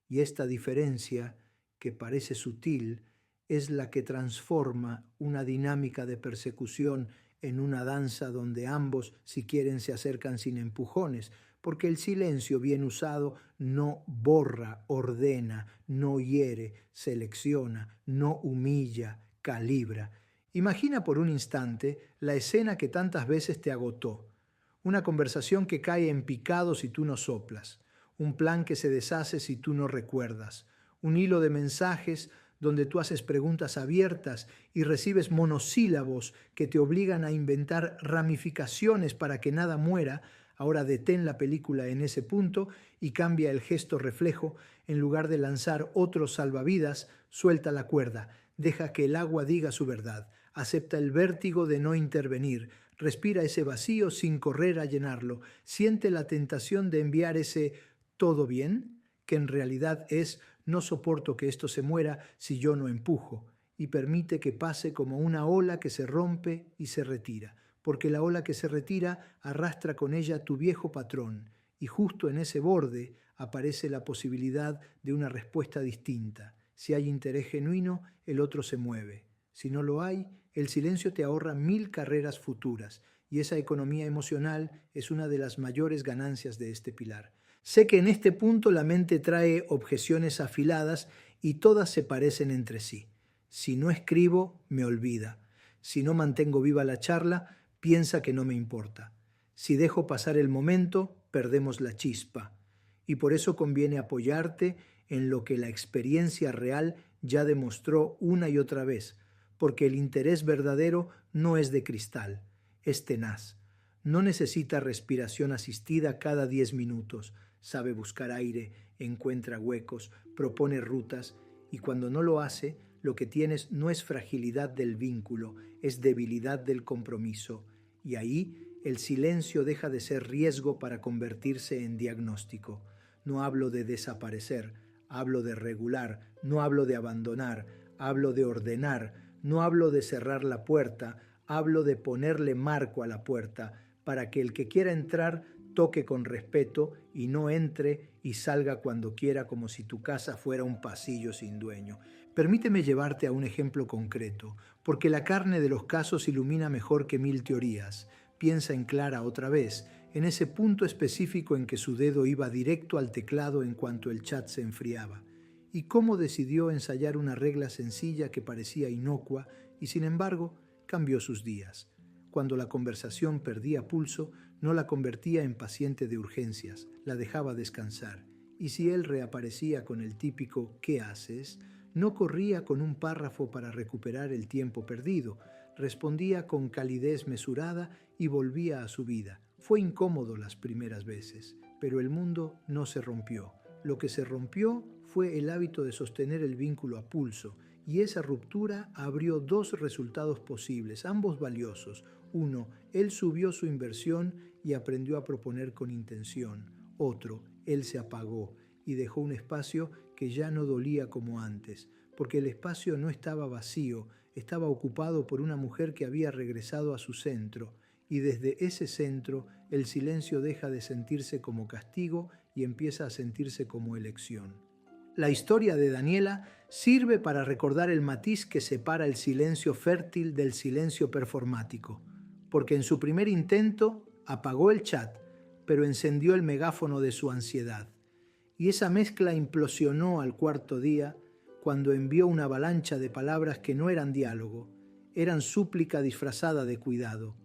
Y esta diferencia, que parece sutil, es la que transforma una dinámica de persecución en una danza donde ambos, si quieren, se acercan sin empujones, porque el silencio bien usado no borra, ordena, no hiere, selecciona, no humilla, calibra. Imagina por un instante la escena que tantas veces te agotó, una conversación que cae en picado si tú no soplas, un plan que se deshace si tú no recuerdas, un hilo de mensajes donde tú haces preguntas abiertas y recibes monosílabos que te obligan a inventar ramificaciones para que nada muera. Ahora detén la película en ese punto y cambia el gesto reflejo. En lugar de lanzar otros salvavidas, suelta la cuerda, deja que el agua diga su verdad, acepta el vértigo de no intervenir, respira ese vacío sin correr a llenarlo, siente la tentación de enviar ese ¿todo bien?, que en realidad es no soporto que esto se muera si yo no empujo, y permite que pase como una ola que se rompe y se retira, porque la ola que se retira arrastra con ella tu viejo patrón, y justo en ese borde aparece la posibilidad de una respuesta distinta. Si hay interés genuino, el otro se mueve. Si no lo hay, el silencio te ahorra 1000 carreras futuras, y esa economía emocional es una de las mayores ganancias de este pilar. Sé que en este punto la mente trae objeciones afiladas y todas se parecen entre sí. Si no escribo, me olvida. Si no mantengo viva la charla, piensa que no me importa. Si dejo pasar el momento, perdemos la chispa. Y por eso conviene apoyarte en lo que la experiencia real ya demostró una y otra vez, porque el interés verdadero no es de cristal, es tenaz. No necesita respiración asistida cada 10 minutos. Sabe buscar aire, encuentra huecos, propone rutas, y cuando no lo hace, lo que tienes no es fragilidad del vínculo, es debilidad del compromiso. Y ahí el silencio deja de ser riesgo para convertirse en diagnóstico. No hablo de desaparecer, hablo de regular, no hablo de abandonar, hablo de ordenar, no hablo de cerrar la puerta, hablo de ponerle marco a la puerta para que el que quiera entrar toque con respeto y no entre y salga cuando quiera como si tu casa fuera un pasillo sin dueño. Permíteme llevarte a un ejemplo concreto, porque la carne de los casos ilumina mejor que 1000 teorías. Piensa en Clara otra vez, en ese punto específico en que su dedo iba directo al teclado en cuanto el chat se enfriaba. Y cómo decidió ensayar una regla sencilla que parecía inocua y sin embargo cambió sus días. Cuando la conversación perdía pulso, no la convertía en paciente de urgencias, la dejaba descansar. Y si él reaparecía con el típico ¿qué haces?, no corría con un párrafo para recuperar el tiempo perdido, respondía con calidez mesurada y volvía a su vida. Fue incómodo las primeras veces, pero el mundo no se rompió. Lo que se rompió fue el hábito de sostener el vínculo a pulso, y esa ruptura abrió 2 resultados posibles, ambos valiosos. Uno, él subió su inversión y aprendió a proponer con intención. Otro, él se apagó y dejó un espacio que ya no dolía como antes, porque el espacio no estaba vacío, estaba ocupado por una mujer que había regresado a su centro, y desde ese centro el silencio deja de sentirse como castigo y empieza a sentirse como elección. La historia de Daniela Sirve para recordar el matiz que separa el silencio fértil del silencio performático, porque en su primer intento apagó el chat, pero encendió el megáfono de su ansiedad. Y esa mezcla implosionó al cuarto día cuando envió una avalancha de palabras que no eran diálogo, eran súplica disfrazada de cuidado.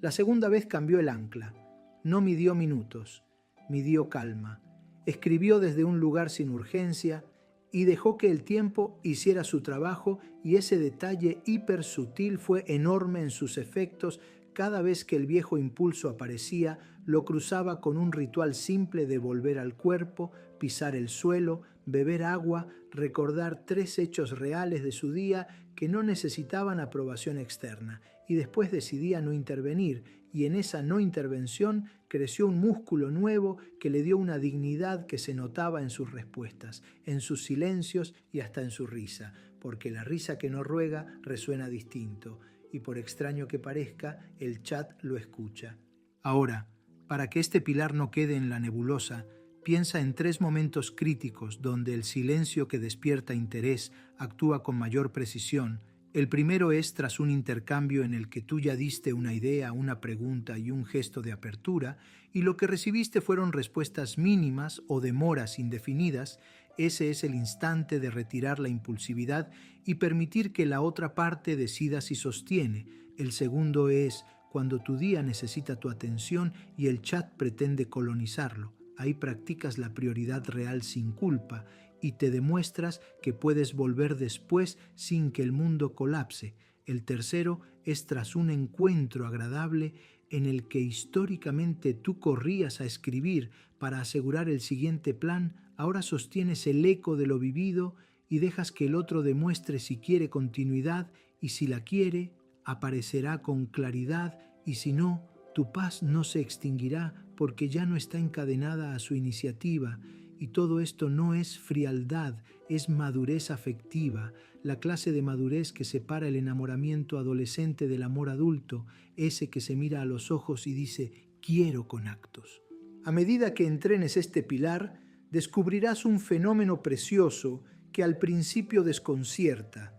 La segunda vez cambió el ancla. No midió minutos, midió calma. Escribió desde un lugar sin urgencia y dejó que el tiempo hiciera su trabajo, y ese detalle hipersutil fue enorme en sus efectos. Cada vez que el viejo impulso aparecía, lo cruzaba con un ritual simple de volver al cuerpo, pisar el suelo, beber agua, recordar 3 hechos reales de su día que no necesitaban aprobación externa, y después decidía no intervenir, y en esa no intervención creció un músculo nuevo que le dio una dignidad que se notaba en sus respuestas, en sus silencios y hasta en su risa, porque la risa que no ruega resuena distinto, y por extraño que parezca, el chat lo escucha. Ahora, para que este pilar no quede en la nebulosa, piensa en 3 momentos críticos donde el silencio que despierta interés actúa con mayor precisión. El primero es tras un intercambio en el que tú ya diste una idea, una pregunta y un gesto de apertura, y lo que recibiste fueron respuestas mínimas o demoras indefinidas. Ese es el instante de retirar la impulsividad y permitir que la otra parte decida si sostiene. El segundo es cuando tu día necesita tu atención y el chat pretende colonizarlo. Ahí practicas la prioridad real sin culpa y te demuestras que puedes volver después sin que el mundo colapse. El tercero es tras un encuentro agradable en el que históricamente tú corrías a escribir para asegurar el siguiente plan. Ahora sostienes el eco de lo vivido y dejas que el otro demuestre si quiere continuidad, y si la quiere, aparecerá con claridad, y si no, tu paz no se extinguirá porque ya no está encadenada a su iniciativa. Y todo esto no es frialdad, es madurez afectiva, la clase de madurez que separa el enamoramiento adolescente del amor adulto, ese que se mira a los ojos y dice quiero con actos. A medida que entrenes este pilar, descubrirás un fenómeno precioso que al principio desconcierta.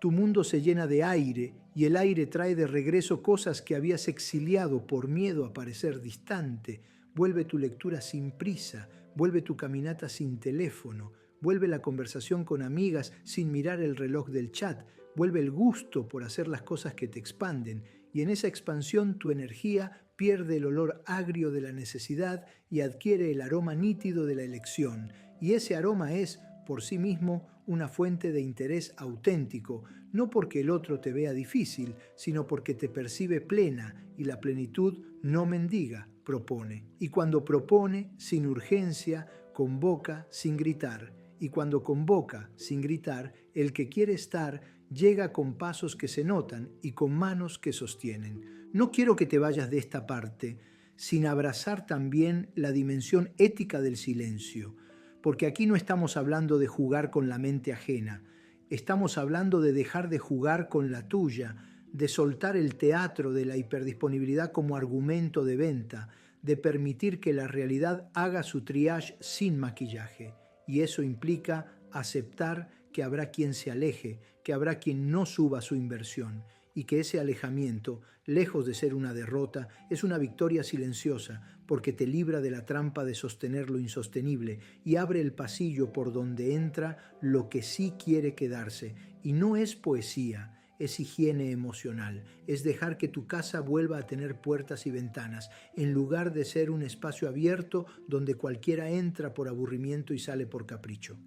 Tu mundo se llena de aire y el aire trae de regreso cosas que habías exiliado por miedo a parecer distante. Vuelve tu lectura sin prisa, vuelve tu caminata sin teléfono, vuelve la conversación con amigas sin mirar el reloj del chat, vuelve el gusto por hacer las cosas que te expanden, y en esa expansión tu energía pierde el olor agrio de la necesidad y adquiere el aroma nítido de la elección, y ese aroma es, por sí mismo, una fuente de interés auténtico, no porque el otro te vea difícil, sino porque te percibe plena, y la plenitud no mendiga, propone. Y cuando propone, sin urgencia, convoca sin gritar. Y cuando convoca sin gritar, el que quiere estar llega con pasos que se notan y con manos que sostienen. No quiero que te vayas de esta parte sin abrazar también la dimensión ética del silencio, porque aquí no estamos hablando de jugar con la mente ajena, estamos hablando de dejar de jugar con la tuya, de soltar el teatro de la hiperdisponibilidad como argumento de venta, de permitir que la realidad haga su triage sin maquillaje. Y eso implica aceptar que habrá quien se aleje, que habrá quien no suba su inversión, y que ese alejamiento, lejos de ser una derrota, es una victoria silenciosa, porque te libra de la trampa de sostener lo insostenible y abre el pasillo por donde entra lo que sí quiere quedarse. Y no es poesía, es higiene emocional, es dejar que tu casa vuelva a tener puertas y ventanas, en lugar de ser un espacio abierto donde cualquiera entra por aburrimiento y sale por capricho.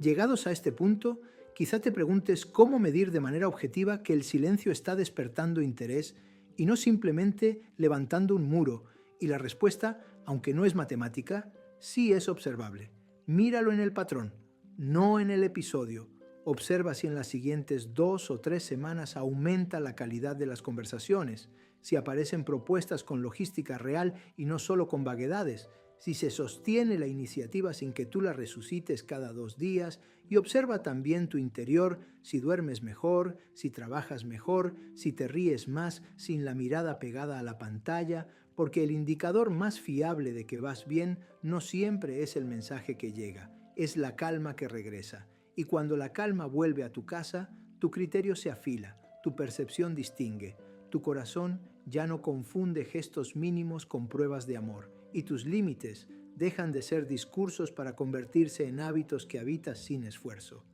Llegados a este punto, quizá te preguntes cómo medir de manera objetiva que el silencio está despertando interés y no simplemente levantando un muro, y la respuesta, aunque no es matemática, sí es observable. Míralo en el patrón, no en el episodio. Observa si en las siguientes 2 o 3 semanas aumenta la calidad de las conversaciones, si aparecen propuestas con logística real y no solo con vaguedades, si se sostiene la iniciativa sin que tú la resucites cada 2 días, y observa también tu interior, si duermes mejor, si trabajas mejor, si te ríes más sin la mirada pegada a la pantalla, porque el indicador más fiable de que vas bien no siempre es el mensaje que llega, es la calma que regresa. Y cuando la calma vuelve a tu casa, tu criterio se afila, tu percepción distingue, tu corazón ya no confunde gestos mínimos con pruebas de amor, y tus límites dejan de ser discursos para convertirse en hábitos que habitas sin esfuerzo.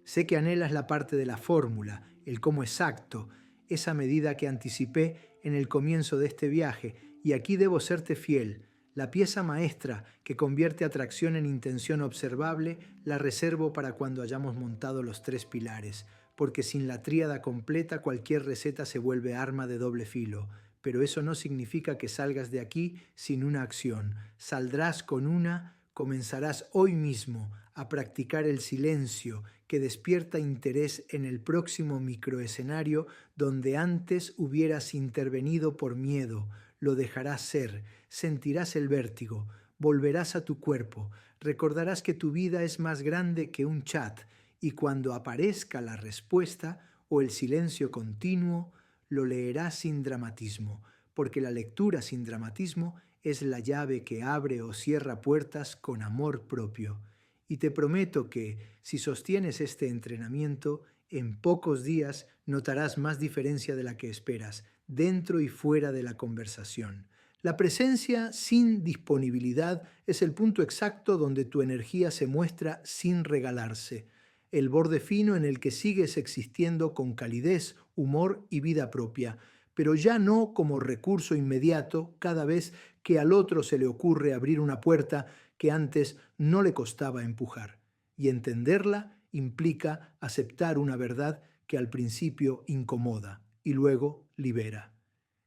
Sé que anhelas la parte de la fórmula, el cómo exacto, esa medida que anticipé en el comienzo de este viaje, y aquí debo serte fiel. La pieza maestra que convierte atracción en intención observable la reservo para cuando hayamos montado los 3 pilares, porque sin la tríada completa cualquier receta se vuelve arma de doble filo. Pero eso no significa que salgas de aquí sin una acción. Saldrás con una, comenzarás hoy mismo a practicar el silencio que despierta interés en el próximo microescenario donde antes hubieras intervenido por miedo. Lo dejarás ser, sentirás el vértigo, volverás a tu cuerpo, recordarás que tu vida es más grande que un chat y cuando aparezca la respuesta o el silencio continuo, lo leerás sin dramatismo, porque la lectura sin dramatismo es la llave que abre o cierra puertas con amor propio. Y te prometo que, si sostienes este entrenamiento, en pocos días notarás más diferencia de la que esperas, dentro y fuera de la conversación. La presencia sin disponibilidad es el punto exacto donde tu energía se muestra sin regalarse, el borde fino en el que sigues existiendo con calidez, humor y vida propia, pero ya no como recurso inmediato cada vez que al otro se le ocurre abrir una puerta que antes no le costaba empujar. Y entenderla implica aceptar una verdad que al principio incomoda y luego libera.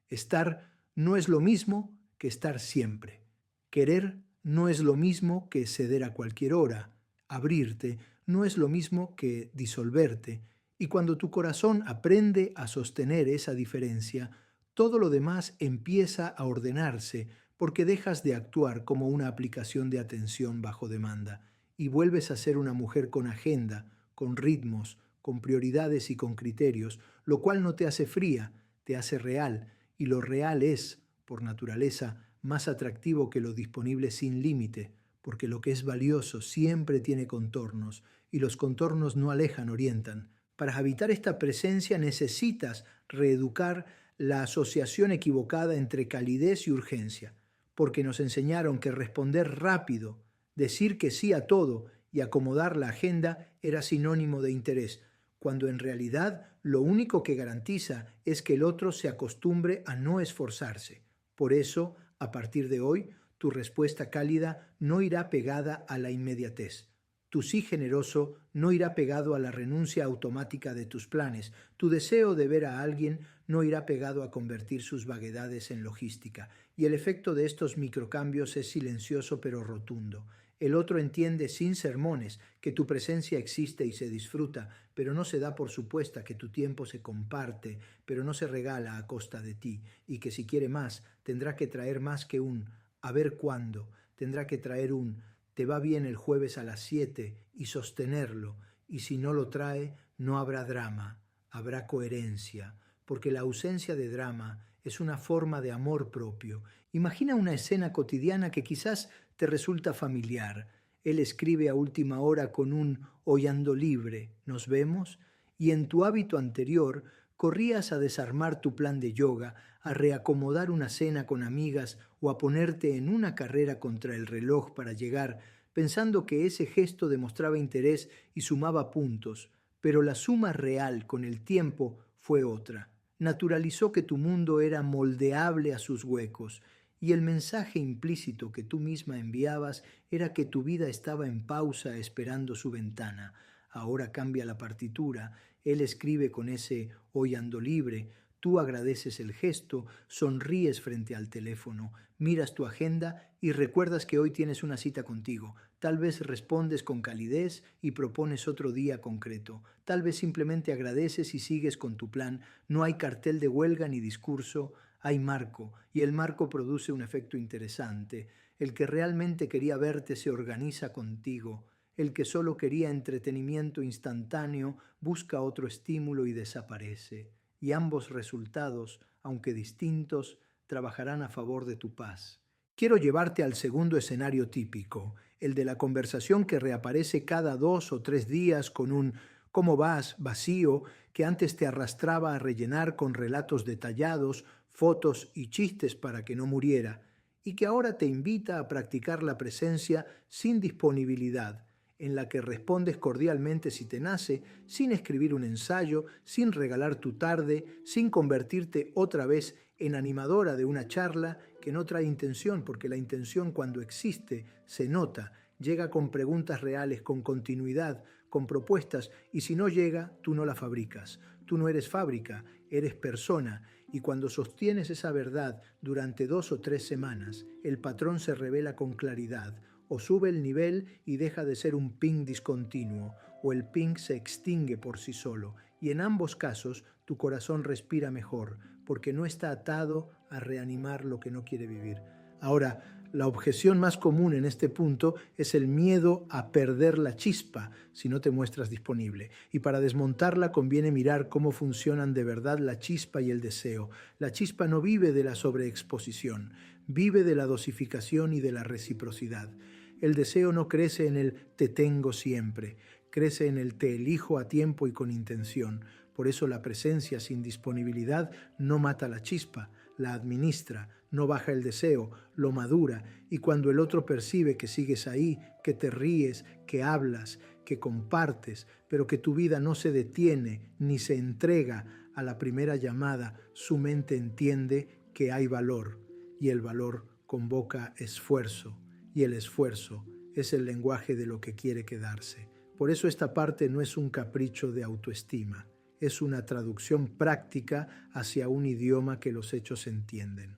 Estar no es lo mismo que estar siempre. Querer no es lo mismo que ceder a cualquier hora. Abrirte no es lo mismo que disolverte. Y cuando tu corazón aprende a sostener esa diferencia, todo lo demás empieza a ordenarse porque dejas de actuar como una aplicación de atención bajo demanda y vuelves a ser una mujer con agenda, con ritmos, con prioridades y con criterios, lo cual no te hace fría, te hace real, y lo real es, por naturaleza, más atractivo que lo disponible sin límite, porque lo que es valioso siempre tiene contornos, y los contornos no alejan, orientan. Para habitar esta presencia necesitas reeducar la asociación equivocada entre calidez y urgencia, porque nos enseñaron que responder rápido, decir que sí a todo y acomodar la agenda era sinónimo de interés, cuando en realidad lo único que garantiza es que el otro se acostumbre a no esforzarse. Por eso, a partir de hoy, tu respuesta cálida no irá pegada a la inmediatez. Tu sí generoso no irá pegado a la renuncia automática de tus planes. Tu deseo de ver a alguien no irá pegado a convertir sus vaguedades en logística. Y el efecto de estos microcambios es silencioso pero rotundo. El otro entiende sin sermones que tu presencia existe y se disfruta, pero no se da por supuesta que tu tiempo se comparte, pero no se regala a costa de ti, y que si quiere más, tendrá que traer más que un a ver cuándo, tendrá que traer un te va bien el jueves a las 7 y sostenerlo, y si no lo trae, no habrá drama, habrá coherencia, porque la ausencia de drama es una forma de amor propio. Imagina una escena cotidiana que quizás te resulta familiar. Él escribe a última hora con un hoy ando libre, ¿nos vemos? Y en tu hábito anterior corrías a desarmar tu plan de yoga, a reacomodar una cena con amigas o a ponerte en una carrera contra el reloj para llegar, pensando que ese gesto demostraba interés y sumaba puntos, pero la suma real con el tiempo fue otra. Naturalizó que tu mundo era moldeable a sus huecos, y el mensaje implícito que tú misma enviabas era que tu vida estaba en pausa esperando su ventana. Ahora cambia la partitura, él escribe con ese hoy ando libre, tú agradeces el gesto, sonríes frente al teléfono, miras tu agenda y recuerdas que hoy tienes una cita contigo. Tal vez respondes con calidez y propones otro día concreto. Tal vez simplemente agradeces y sigues con tu plan. No hay cartel de huelga ni discurso, hay marco, y el marco produce un efecto interesante. El que realmente quería verte se organiza contigo. El que solo quería entretenimiento instantáneo busca otro estímulo y desaparece. Y ambos resultados, aunque distintos, trabajarán a favor de tu paz. Quiero llevarte al segundo escenario típico, el de la conversación que reaparece cada 2 o 3 días con un ¿cómo vas?, vacío, que antes te arrastraba a rellenar con relatos detallados, fotos y chistes para que no muriera, y que ahora te invita a practicar la presencia sin disponibilidad, en la que respondes cordialmente si te nace, sin escribir un ensayo, sin regalar tu tarde, sin convertirte otra vez en animadora de una charla que no trae intención, porque la intención cuando existe se nota, llega con preguntas reales, con continuidad, con propuestas, y si no llega, tú no la fabricas. Tú no eres fábrica, eres persona, y cuando sostienes esa verdad durante 2 o 3 semanas, el patrón se revela con claridad, o sube el nivel y deja de ser un ping discontinuo, o el ping se extingue por sí solo, y en ambos casos tu corazón respira mejor, porque no está atado a reanimar lo que no quiere vivir. Ahora, la objeción más común en este punto es el miedo a perder la chispa si no te muestras disponible. Y para desmontarla conviene mirar cómo funcionan de verdad la chispa y el deseo. La chispa no vive de la sobreexposición, vive de la dosificación y de la reciprocidad. El deseo no crece en el te tengo siempre, crece en el te elijo a tiempo y con intención. Por eso la presencia sin disponibilidad no mata la chispa, la administra, no baja el deseo, lo madura, y cuando el otro percibe que sigues ahí, que te ríes, que hablas, que compartes, pero que tu vida no se detiene ni se entrega a la primera llamada, su mente entiende que hay valor, y el valor convoca esfuerzo, y el esfuerzo es el lenguaje de lo que quiere quedarse. Por eso esta parte no es un capricho de autoestima, es una traducción práctica hacia un idioma que los hechos entienden.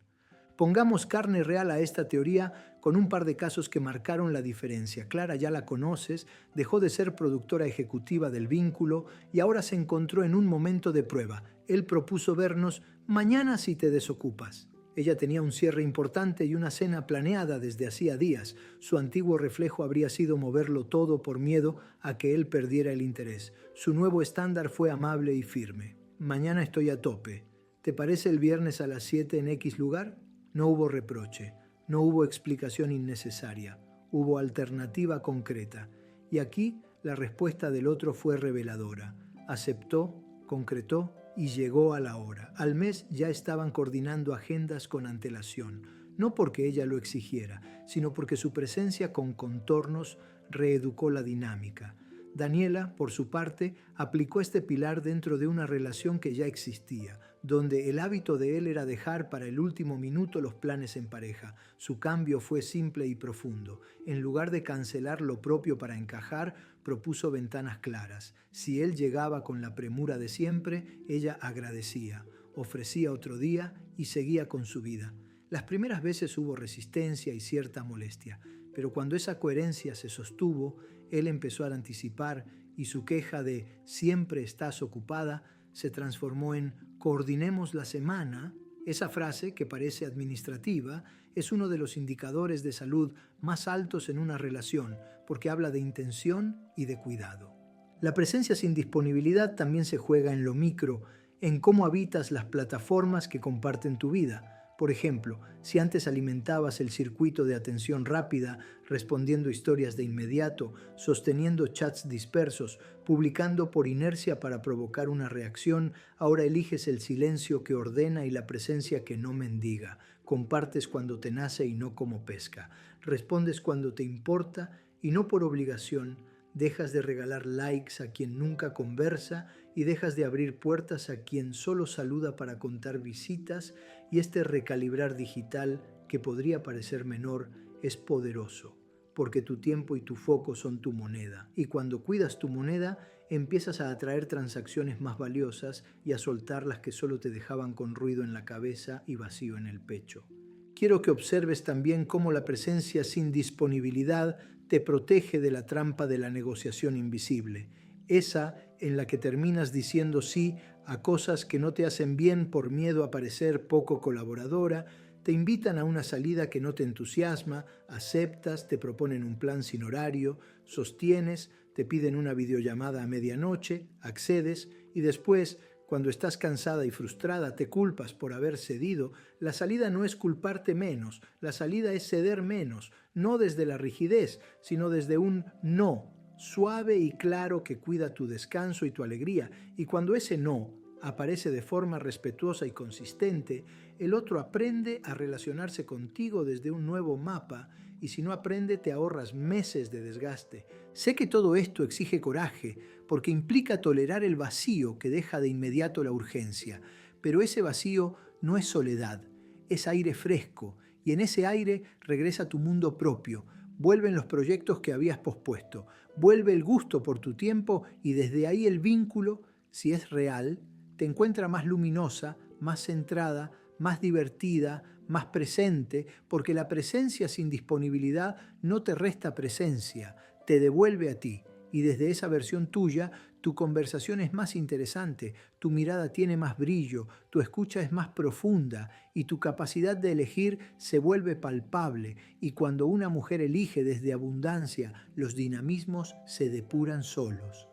Pongamos carne real a esta teoría con un par de casos que marcaron la diferencia. Clara ya la conoces, dejó de ser productora ejecutiva del vínculo y ahora se encontró en un momento de prueba. Él propuso vernos mañana si te desocupas. Ella tenía un cierre importante y una cena planeada desde hacía días. Su antiguo reflejo habría sido moverlo todo por miedo a que él perdiera el interés. Su nuevo estándar fue amable y firme. Mañana estoy a tope. ¿Te parece el viernes a las 7 en X lugar? No hubo reproche, no hubo explicación innecesaria, hubo alternativa concreta. Y aquí la respuesta del otro fue reveladora. Aceptó, concretó y llegó a la hora. Al mes ya estaban coordinando agendas con antelación, no porque ella lo exigiera, sino porque su presencia con contornos reeducó la dinámica. Daniela, por su parte, aplicó este pilar dentro de una relación que ya existía, donde el hábito de él era dejar para el último minuto los planes en pareja. Su cambio fue simple y profundo. En lugar de cancelar lo propio para encajar, propuso ventanas claras. Si él llegaba con la premura de siempre, ella agradecía, ofrecía otro día y seguía con su vida. Las primeras veces hubo resistencia y cierta molestia, pero cuando esa coherencia se sostuvo, él empezó a anticipar y su queja de «siempre estás ocupada» se transformó en «coordinemos la semana». Esa frase, que parece administrativa, es uno de los indicadores de salud más altos en una relación, porque habla de intención y de cuidado. La presencia sin disponibilidad también se juega en lo micro, en cómo habitas las plataformas que comparten tu vida. Por ejemplo, si antes alimentabas el circuito de atención rápida, respondiendo historias de inmediato, sosteniendo chats dispersos, publicando por inercia para provocar una reacción, ahora eliges el silencio que ordena y la presencia que no mendiga. Compartes cuando te nace y no como pesca. Respondes cuando te importa y no por obligación. Dejas de regalar likes a quien nunca conversa y dejas de abrir puertas a quien solo saluda para contar visitas, y este recalibrar digital, que podría parecer menor, es poderoso, porque tu tiempo y tu foco son tu moneda, y cuando cuidas tu moneda empiezas a atraer transacciones más valiosas y a soltar las que solo te dejaban con ruido en la cabeza y vacío en el pecho. Quiero que observes también cómo la presencia sin disponibilidad te protege de la trampa de la negociación invisible, esa en la que terminas diciendo sí a cosas que no te hacen bien por miedo a parecer poco colaboradora, te invitan a una salida que no te entusiasma, aceptas, te proponen un plan sin horario, sostienes, te piden una videollamada a medianoche, accedes y después, Cuando estás cansada y frustrada, te culpas por haber cedido, la salida no es culparte menos, la salida es ceder menos, no desde la rigidez, sino desde un no, suave y claro que cuida tu descanso y tu alegría. Y cuando ese no aparece de forma respetuosa y consistente, el otro aprende a relacionarse contigo desde un nuevo mapa, y si no aprende te ahorras meses de desgaste. Sé que todo esto exige coraje, porque implica tolerar el vacío que deja de inmediato la urgencia, pero ese vacío no es soledad, es aire fresco, y en ese aire regresa tu mundo propio, vuelven los proyectos que habías pospuesto, vuelve el gusto por tu tiempo y desde ahí el vínculo, si es real, te encuentra más luminosa, más centrada, más divertida, más presente, porque la presencia sin disponibilidad no te resta presencia, te devuelve a ti. Y desde esa versión tuya, tu conversación es más interesante, tu mirada tiene más brillo, tu escucha es más profunda y tu capacidad de elegir se vuelve palpable. Y cuando una mujer elige desde abundancia, los dinamismos se depuran solos.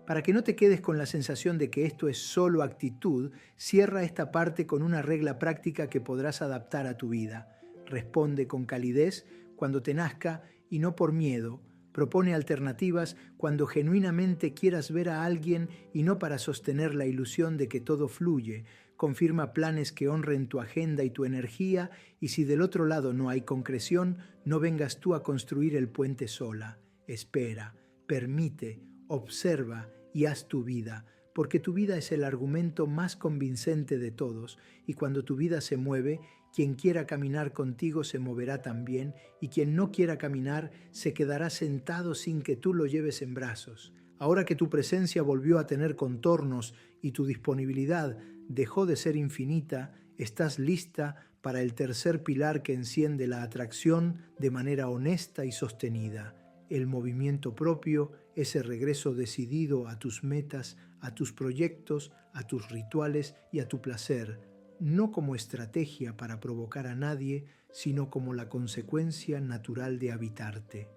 Para que no te quedes con la sensación de que esto es solo actitud, cierra esta parte con una regla práctica que podrás adaptar a tu vida. Responde con calidez cuando te nazca y no por miedo. Propone alternativas cuando genuinamente quieras ver a alguien y no para sostener la ilusión de que todo fluye. Confirma planes que honren tu agenda y tu energía, y si del otro lado no hay concreción, no vengas tú a construir el puente sola. Espera, permite, observa y haz tu vida, porque tu vida es el argumento más convincente de todos, y cuando tu vida se mueve, quien quiera caminar contigo se moverá también, y quien no quiera caminar se quedará sentado sin que tú lo lleves en brazos. Ahora que tu presencia volvió a tener contornos y tu disponibilidad dejó de ser infinita, estás lista para el tercer pilar que enciende la atracción de manera honesta y sostenida. El movimiento propio, ese regreso decidido a tus metas, a tus proyectos, a tus rituales y a tu placer, no como estrategia para provocar a nadie, sino como la consecuencia natural de habitarte.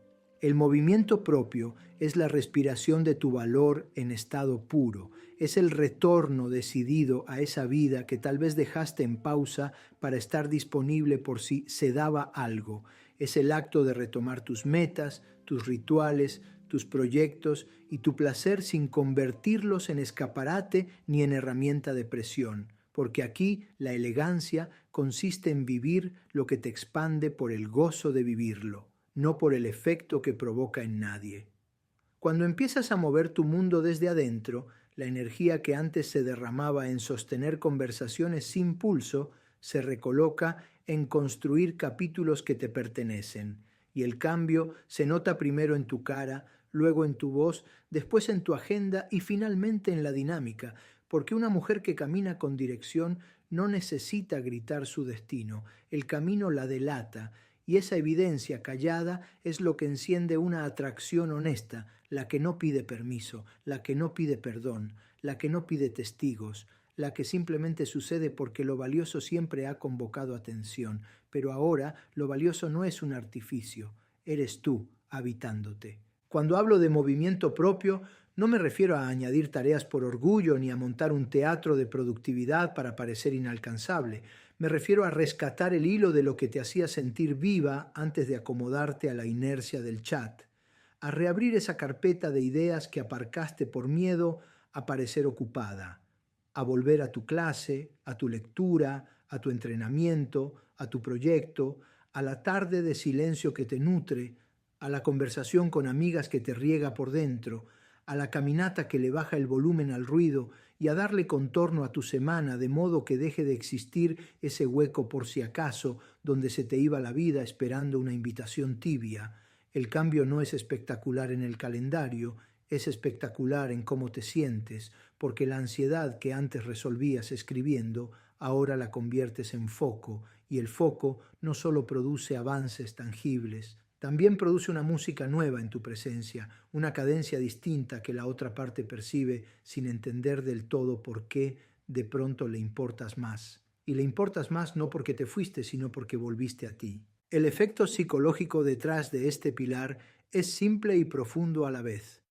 El movimiento propio es la respiración de tu valor en estado puro, es el retorno decidido a esa vida que tal vez dejaste en pausa para estar disponible por si se daba algo. Es el acto de retomar tus metas, tus rituales, tus proyectos y tu placer sin convertirlos en escaparate ni en herramienta de presión, porque aquí la elegancia consiste en vivir lo que te expande por el gozo de vivirlo, no por el efecto que provoca en nadie. Cuando empiezas a mover tu mundo desde adentro, la energía que antes se derramaba en sostener conversaciones sin pulso se recoloca en construir capítulos que te pertenecen. Y el cambio se nota primero en tu cara, luego en tu voz, después en tu agenda y finalmente en la dinámica, porque una mujer que camina con dirección no necesita gritar su destino, el camino la delata, y esa evidencia callada es lo que enciende una atracción honesta, la que no pide permiso, la que no pide perdón, la que no pide testigos, la que simplemente sucede porque lo valioso siempre ha convocado atención, pero ahora lo valioso no es un artificio, eres tú habitándote. Cuando hablo de movimiento propio, no me refiero a añadir tareas por orgullo ni a montar un teatro de productividad para parecer inalcanzable. Me refiero a rescatar el hilo de lo que te hacía sentir viva antes de acomodarte a la inercia del chat, a reabrir esa carpeta de ideas que aparcaste por miedo a parecer ocupada, a volver a tu clase, a tu lectura, a tu entrenamiento, a tu proyecto, a la tarde de silencio que te nutre, a la conversación con amigas que te riega por dentro, a la caminata que le baja el volumen al ruido y a darle contorno a tu semana de modo que deje de existir ese hueco por si acaso donde se te iba la vida esperando una invitación tibia. El cambio no es espectacular en el calendario, es espectacular en cómo te sientes, porque la ansiedad que antes resolvías escribiendo, ahora la conviertes en foco, y el foco no solo produce avances tangibles, también produce una música nueva en tu presencia, una cadencia distinta que la otra parte percibe sin entender del todo por qué de pronto le importas más. Y le importas más no porque te fuiste, sino porque volviste a ti. El efecto psicológico detrás de este pilar es simple y profundo a la vez.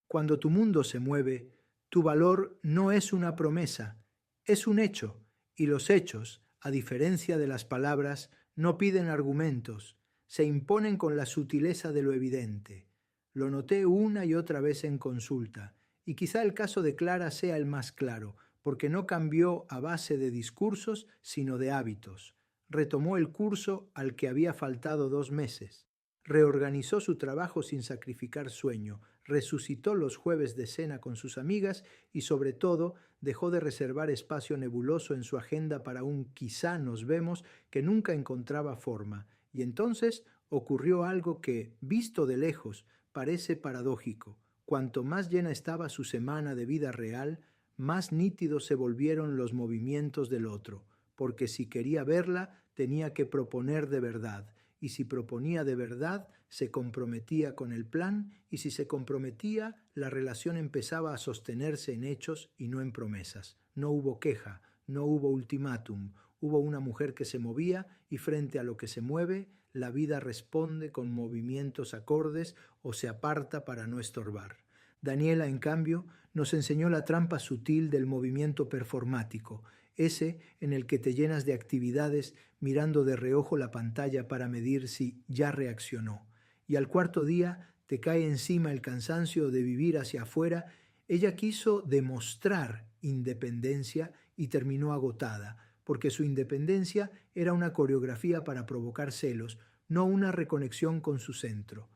Cuando tu mundo se mueve, Tu valor no es una promesa, es un hecho, y los hechos, a diferencia de las palabras, no piden argumentos, se imponen con la sutileza de lo evidente. Lo noté una y otra vez en consulta, y quizá el caso de Clara sea el más claro, porque no cambió a base de discursos, sino de hábitos. Retomó el curso al que había faltado 2 meses. Reorganizó su trabajo sin sacrificar sueño, resucitó los jueves de cena con sus amigas y sobre todo dejó de reservar espacio nebuloso en su agenda para un quizá nos vemos que nunca encontraba forma. Y entonces ocurrió algo que, visto de lejos, parece paradójico. Cuanto más llena estaba su semana de vida real, más nítidos se volvieron los movimientos del otro, porque si quería verla tenía que proponer de verdad, y si proponía de verdad, se comprometía con el plan, y si se comprometía, la relación empezaba a sostenerse en hechos y no en promesas. No hubo queja, no hubo ultimátum, hubo una mujer que se movía y frente a lo que se mueve, la vida responde con movimientos acordes o se aparta para no estorbar. Daniela, en cambio, nos enseñó la trampa sutil del movimiento performático, ese en el que te llenas de actividades mirando de reojo la pantalla para medir si ya reaccionó. Y al cuarto día te cae encima el cansancio de vivir hacia afuera. Ella quiso demostrar independencia y terminó agotada, porque su independencia era una coreografía para provocar celos, no una reconexión con su centro.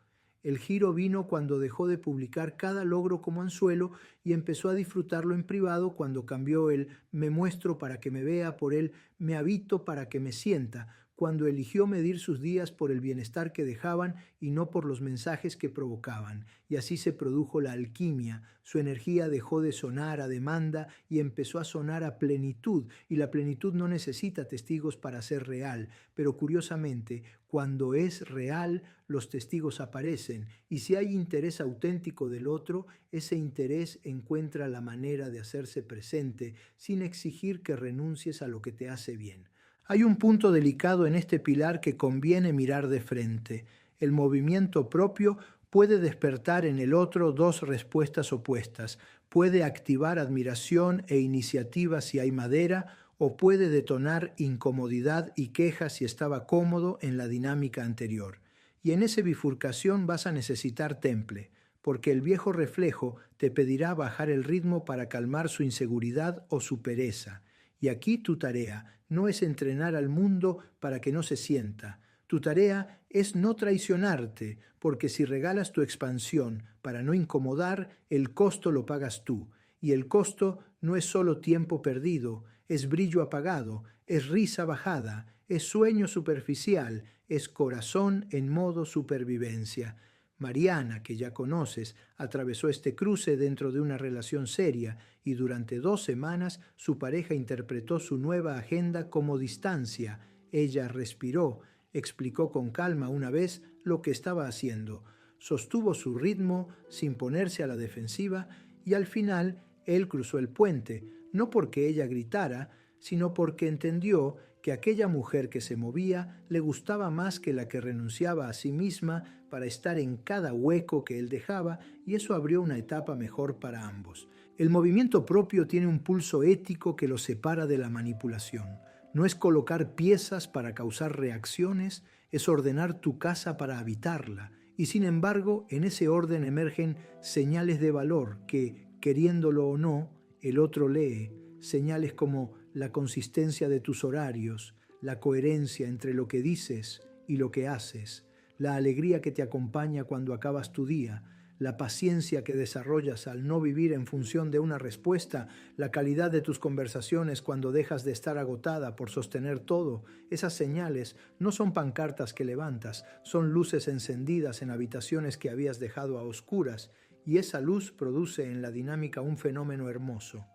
El giro vino cuando dejó de publicar cada logro como anzuelo y empezó a disfrutarlo en privado cuando cambió el me muestro para que me vea por el me habito para que me sienta, cuando eligió medir sus días por el bienestar que dejaban y no por los mensajes que provocaban. Y así se produjo la alquimia. Su energía dejó de sonar a demanda y empezó a sonar a plenitud, y la plenitud no necesita testigos para ser real, pero curiosamente, cuando es real, los testigos aparecen, y si hay interés auténtico del otro, ese interés encuentra la manera de hacerse presente sin exigir que renuncies a lo que te hace bien. Hay un punto delicado en este pilar que conviene mirar de frente. El movimiento propio puede despertar en el otro dos respuestas opuestas. Puede activar admiración e iniciativa si hay madera, o puede detonar incomodidad y queja si estaba cómodo en la dinámica anterior. Y en esa bifurcación vas a necesitar temple, porque el viejo reflejo te pedirá bajar el ritmo para calmar su inseguridad o su pereza. Y aquí tu tarea no es entrenar al mundo para que no se sienta. Tu tarea es no traicionarte, porque si regalas tu expansión para no incomodar, el costo lo pagas tú. Y el costo no es solo tiempo perdido, es brillo apagado, es risa bajada, es sueño superficial, es corazón en modo supervivencia. Mariana, que ya conoces, atravesó este cruce dentro de una relación seria y durante 2 semanas su pareja interpretó su nueva agenda como distancia. Ella respiró, explicó con calma una vez lo que estaba haciendo, sostuvo su ritmo sin ponerse a la defensiva y al final él cruzó el puente, no porque ella gritara, sino porque entendió que aquella mujer que se movía le gustaba más que la que renunciaba a sí misma para estar en cada hueco que él dejaba, y eso abrió una etapa mejor para ambos. El movimiento propio tiene un pulso ético que lo separa de la manipulación. No es colocar piezas para causar reacciones, es ordenar tu casa para habitarla, y sin embargo, en ese orden emergen señales de valor que, queriéndolo o no, el otro lee, señales como la consistencia de tus horarios, la coherencia entre lo que dices y lo que haces, la alegría que te acompaña cuando acabas tu día, la paciencia que desarrollas al no vivir en función de una respuesta, la calidad de tus conversaciones cuando dejas de estar agotada por sostener todo. Esas señales no son pancartas que levantas, son luces encendidas en habitaciones que habías dejado a oscuras, y esa luz produce en la dinámica un fenómeno hermoso.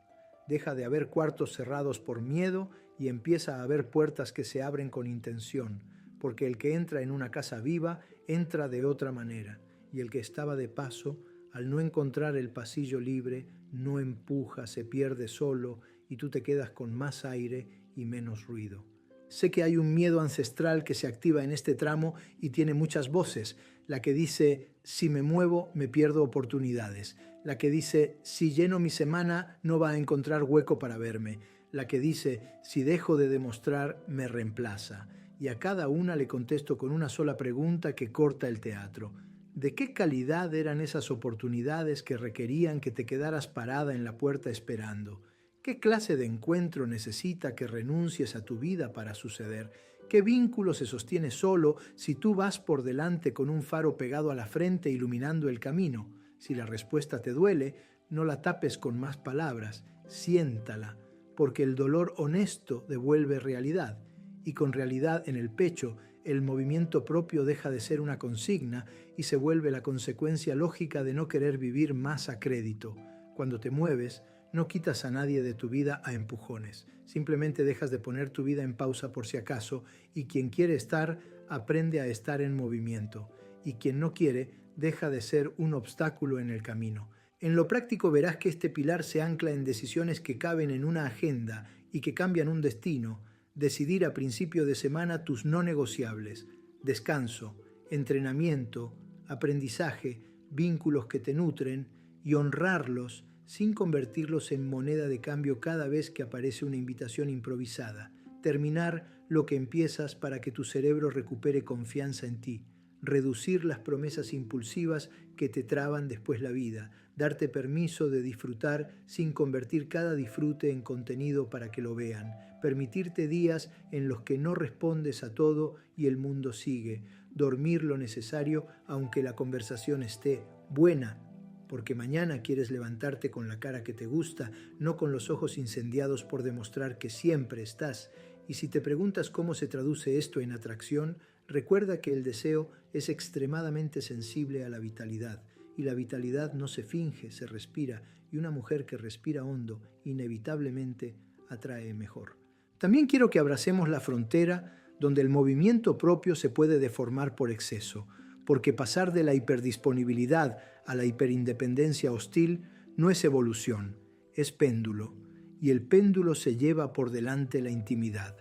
Deja de haber cuartos cerrados por miedo y empieza a haber puertas que se abren con intención, porque el que entra en una casa viva entra de otra manera, y el que estaba de paso, al no encontrar el pasillo libre, no empuja, se pierde solo y tú te quedas con más aire y menos ruido. Sé que hay un miedo ancestral que se activa en este tramo y tiene muchas voces. La que dice, si me muevo, me pierdo oportunidades. La que dice, si lleno mi semana no va a encontrar hueco para verme. La que dice, si dejo de demostrar, me reemplaza. Y a cada una le contesto con una sola pregunta que corta el teatro. ¿De qué calidad eran esas oportunidades que requerían que te quedaras parada en la puerta esperando? ¿Qué clase de encuentro necesita que renuncies a tu vida para suceder? ¿Qué vínculo se sostiene solo si tú vas por delante con un faro pegado a la frente iluminando el camino? Si la respuesta te duele, no la tapes con más palabras, siéntala, porque el dolor honesto devuelve realidad, y con realidad en el pecho, el movimiento propio deja de ser una consigna y se vuelve la consecuencia lógica de no querer vivir más a crédito. Cuando te mueves, no quitas a nadie de tu vida a empujones, simplemente dejas de poner tu vida en pausa por si acaso, y quien quiere estar, aprende a estar en movimiento, y quien no quiere, deja de ser un obstáculo en el camino. En lo práctico verás que este pilar se ancla en decisiones que caben en una agenda y que cambian un destino. Decidir a principio de semana tus no negociables: descanso, entrenamiento, aprendizaje, vínculos que te nutren, y honrarlos sin convertirlos en moneda de cambio cada vez que aparece una invitación improvisada. Terminar lo que empiezas para que tu cerebro recupere confianza en ti. Reducir las promesas impulsivas que te traban después la vida, darte permiso de disfrutar sin convertir cada disfrute en contenido para que lo vean, permitirte días en los que no respondes a todo y el mundo sigue, dormir lo necesario aunque la conversación esté buena, porque mañana quieres levantarte con la cara que te gusta, no con los ojos incendiados por demostrar que siempre estás. Y si te preguntas cómo se traduce esto en atracción, recuerda que el deseo es extremadamente sensible a la vitalidad, y la vitalidad no se finge, se respira, y una mujer que respira hondo inevitablemente atrae mejor. También quiero que abracemos la frontera donde el movimiento propio se puede deformar por exceso, porque pasar de la hiperdisponibilidad a la hiperindependencia hostil no es evolución, es péndulo, y el péndulo se lleva por delante la intimidad.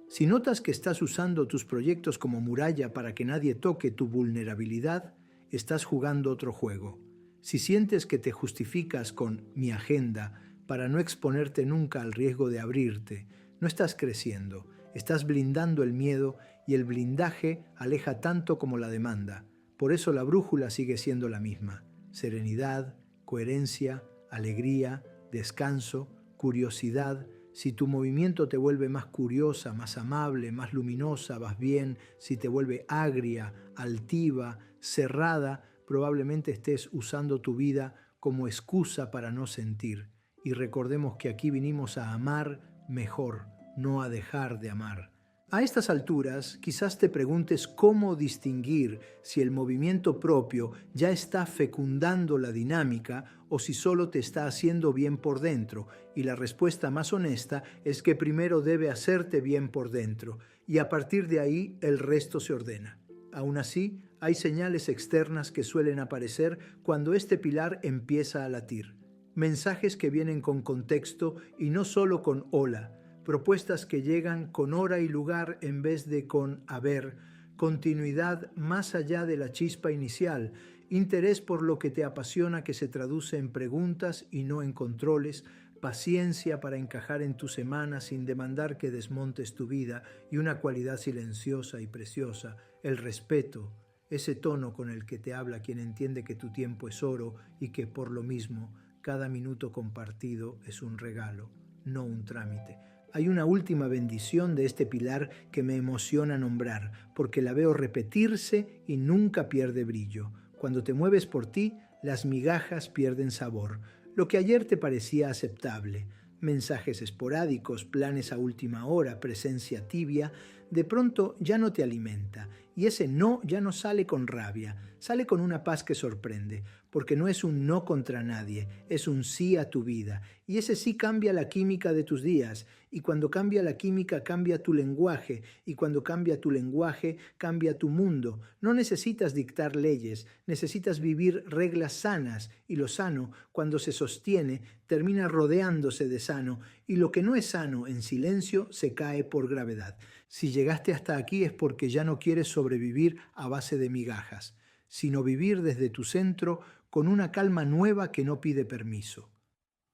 Si notas que estás usando tus proyectos como muralla para que nadie toque tu vulnerabilidad, estás jugando otro juego. Si sientes que te justificas con mi agenda para no exponerte nunca al riesgo de abrirte, no estás creciendo, estás blindando el miedo, y el blindaje aleja tanto como la demanda. Por eso la brújula sigue siendo la misma: serenidad, coherencia, alegría, descanso, curiosidad. Si tu movimiento te vuelve más curiosa, más amable, más luminosa, vas bien. Si te vuelve agria, altiva, cerrada, probablemente estés usando tu vida como excusa para no sentir. Y recordemos que aquí vinimos a amar mejor, no a dejar de amar. A estas alturas, quizás te preguntes cómo distinguir si el movimiento propio ya está fecundando la dinámica o si solo te está haciendo bien por dentro. Y la respuesta más honesta es que primero debe hacerte bien por dentro, y a partir de ahí el resto se ordena. Aún así, hay señales externas que suelen aparecer cuando este pilar empieza a latir. Mensajes que vienen con contexto y no solo con hola. Propuestas que llegan con hora y lugar en vez de con haber, continuidad más allá de la chispa inicial, interés por lo que te apasiona que se traduce en preguntas y no en controles, paciencia para encajar en tu semana sin demandar que desmontes tu vida, y una cualidad silenciosa y preciosa: el respeto, ese tono con el que te habla quien entiende que tu tiempo es oro y que por lo mismo cada minuto compartido es un regalo, no un trámite. Hay una última bendición de este pilar que me emociona nombrar, porque la veo repetirse y nunca pierde brillo. Cuando te mueves por ti, las migajas pierden sabor. Lo que ayer te parecía aceptable, mensajes esporádicos, planes a última hora, presencia tibia, de pronto ya no te alimenta, y ese no ya no sale con rabia, sale con una paz que sorprende, porque no es un no contra nadie, es un sí a tu vida, y ese sí cambia la química de tus días, y cuando cambia la química cambia tu lenguaje, y cuando cambia tu lenguaje cambia tu mundo. No necesitas dictar leyes, necesitas vivir reglas sanas, y lo sano, cuando se sostiene, termina rodeándose de sano, y lo que no es sano en silencio se cae por gravedad. Si llegaste hasta aquí es porque ya no quieres sobrevivir a base de migajas, sino vivir desde tu centro con una calma nueva que no pide permiso.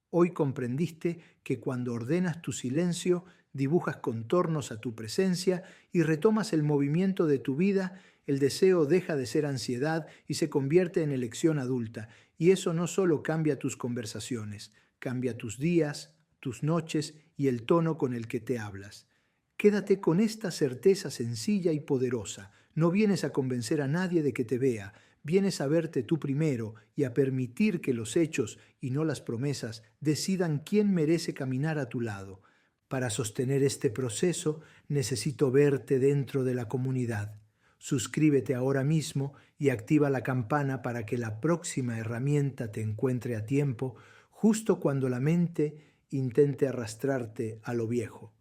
Hoy comprendiste que cuando ordenas tu silencio, dibujas contornos a tu presencia y retomas el movimiento de tu vida, el deseo deja de ser ansiedad y se convierte en elección adulta. Y eso no solo cambia tus conversaciones, cambia tus días, tus noches y el tono con el que te hablas. Quédate con esta certeza sencilla y poderosa. No vienes a convencer a nadie de que te vea, vienes a verte tú primero y a permitir que los hechos y no las promesas decidan quién merece caminar a tu lado. Para sostener este proceso necesito verte dentro de la comunidad. Suscríbete ahora mismo y activa la campana para que la próxima herramienta te encuentre a tiempo, justo cuando la mente intente arrastrarte a lo viejo.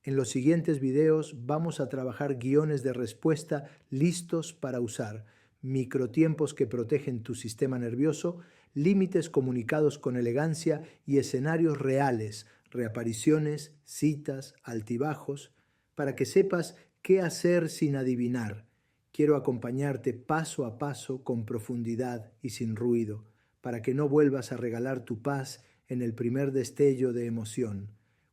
En los siguientes videos vamos a trabajar guiones de respuesta listos para usar, microtiempos que protegen tu sistema nervioso, límites comunicados con elegancia y escenarios reales, reapariciones, citas, altibajos, para que sepas qué hacer sin adivinar. Quiero acompañarte paso a paso con profundidad y sin ruido, para que no vuelvas a regalar tu paz en el primer destello de emoción.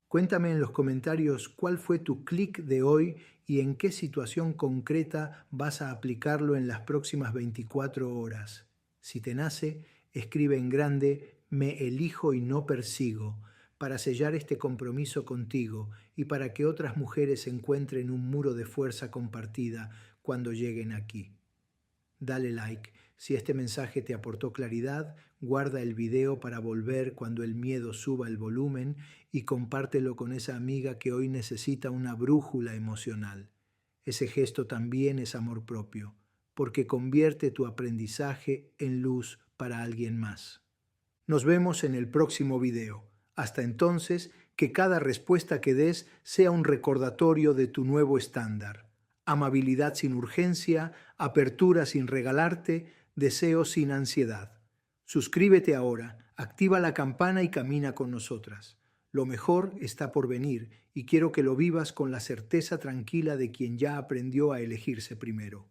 Cuéntame en los comentarios cuál fue tu clic de hoy y en qué situación concreta vas a aplicarlo en las próximas 24 horas. Si te nace, escribe en grande "Me elijo y no persigo", para sellar este compromiso contigo y para que otras mujeres encuentren un muro de fuerza compartida cuando lleguen aquí. Dale like. Si este mensaje te aportó claridad, guarda el video para volver cuando el miedo suba el volumen y compártelo con esa amiga que hoy necesita una brújula emocional. Ese gesto también es amor propio, porque convierte tu aprendizaje en luz para alguien más. Nos vemos en el próximo video. Hasta entonces, que cada respuesta que des sea un recordatorio de tu nuevo estándar. Amabilidad sin urgencia, apertura sin regalarte, deseo sin ansiedad. Suscríbete ahora, activa la campana y camina con nosotras. Lo mejor está por venir y quiero que lo vivas con la certeza tranquila de quien ya aprendió a elegirse primero.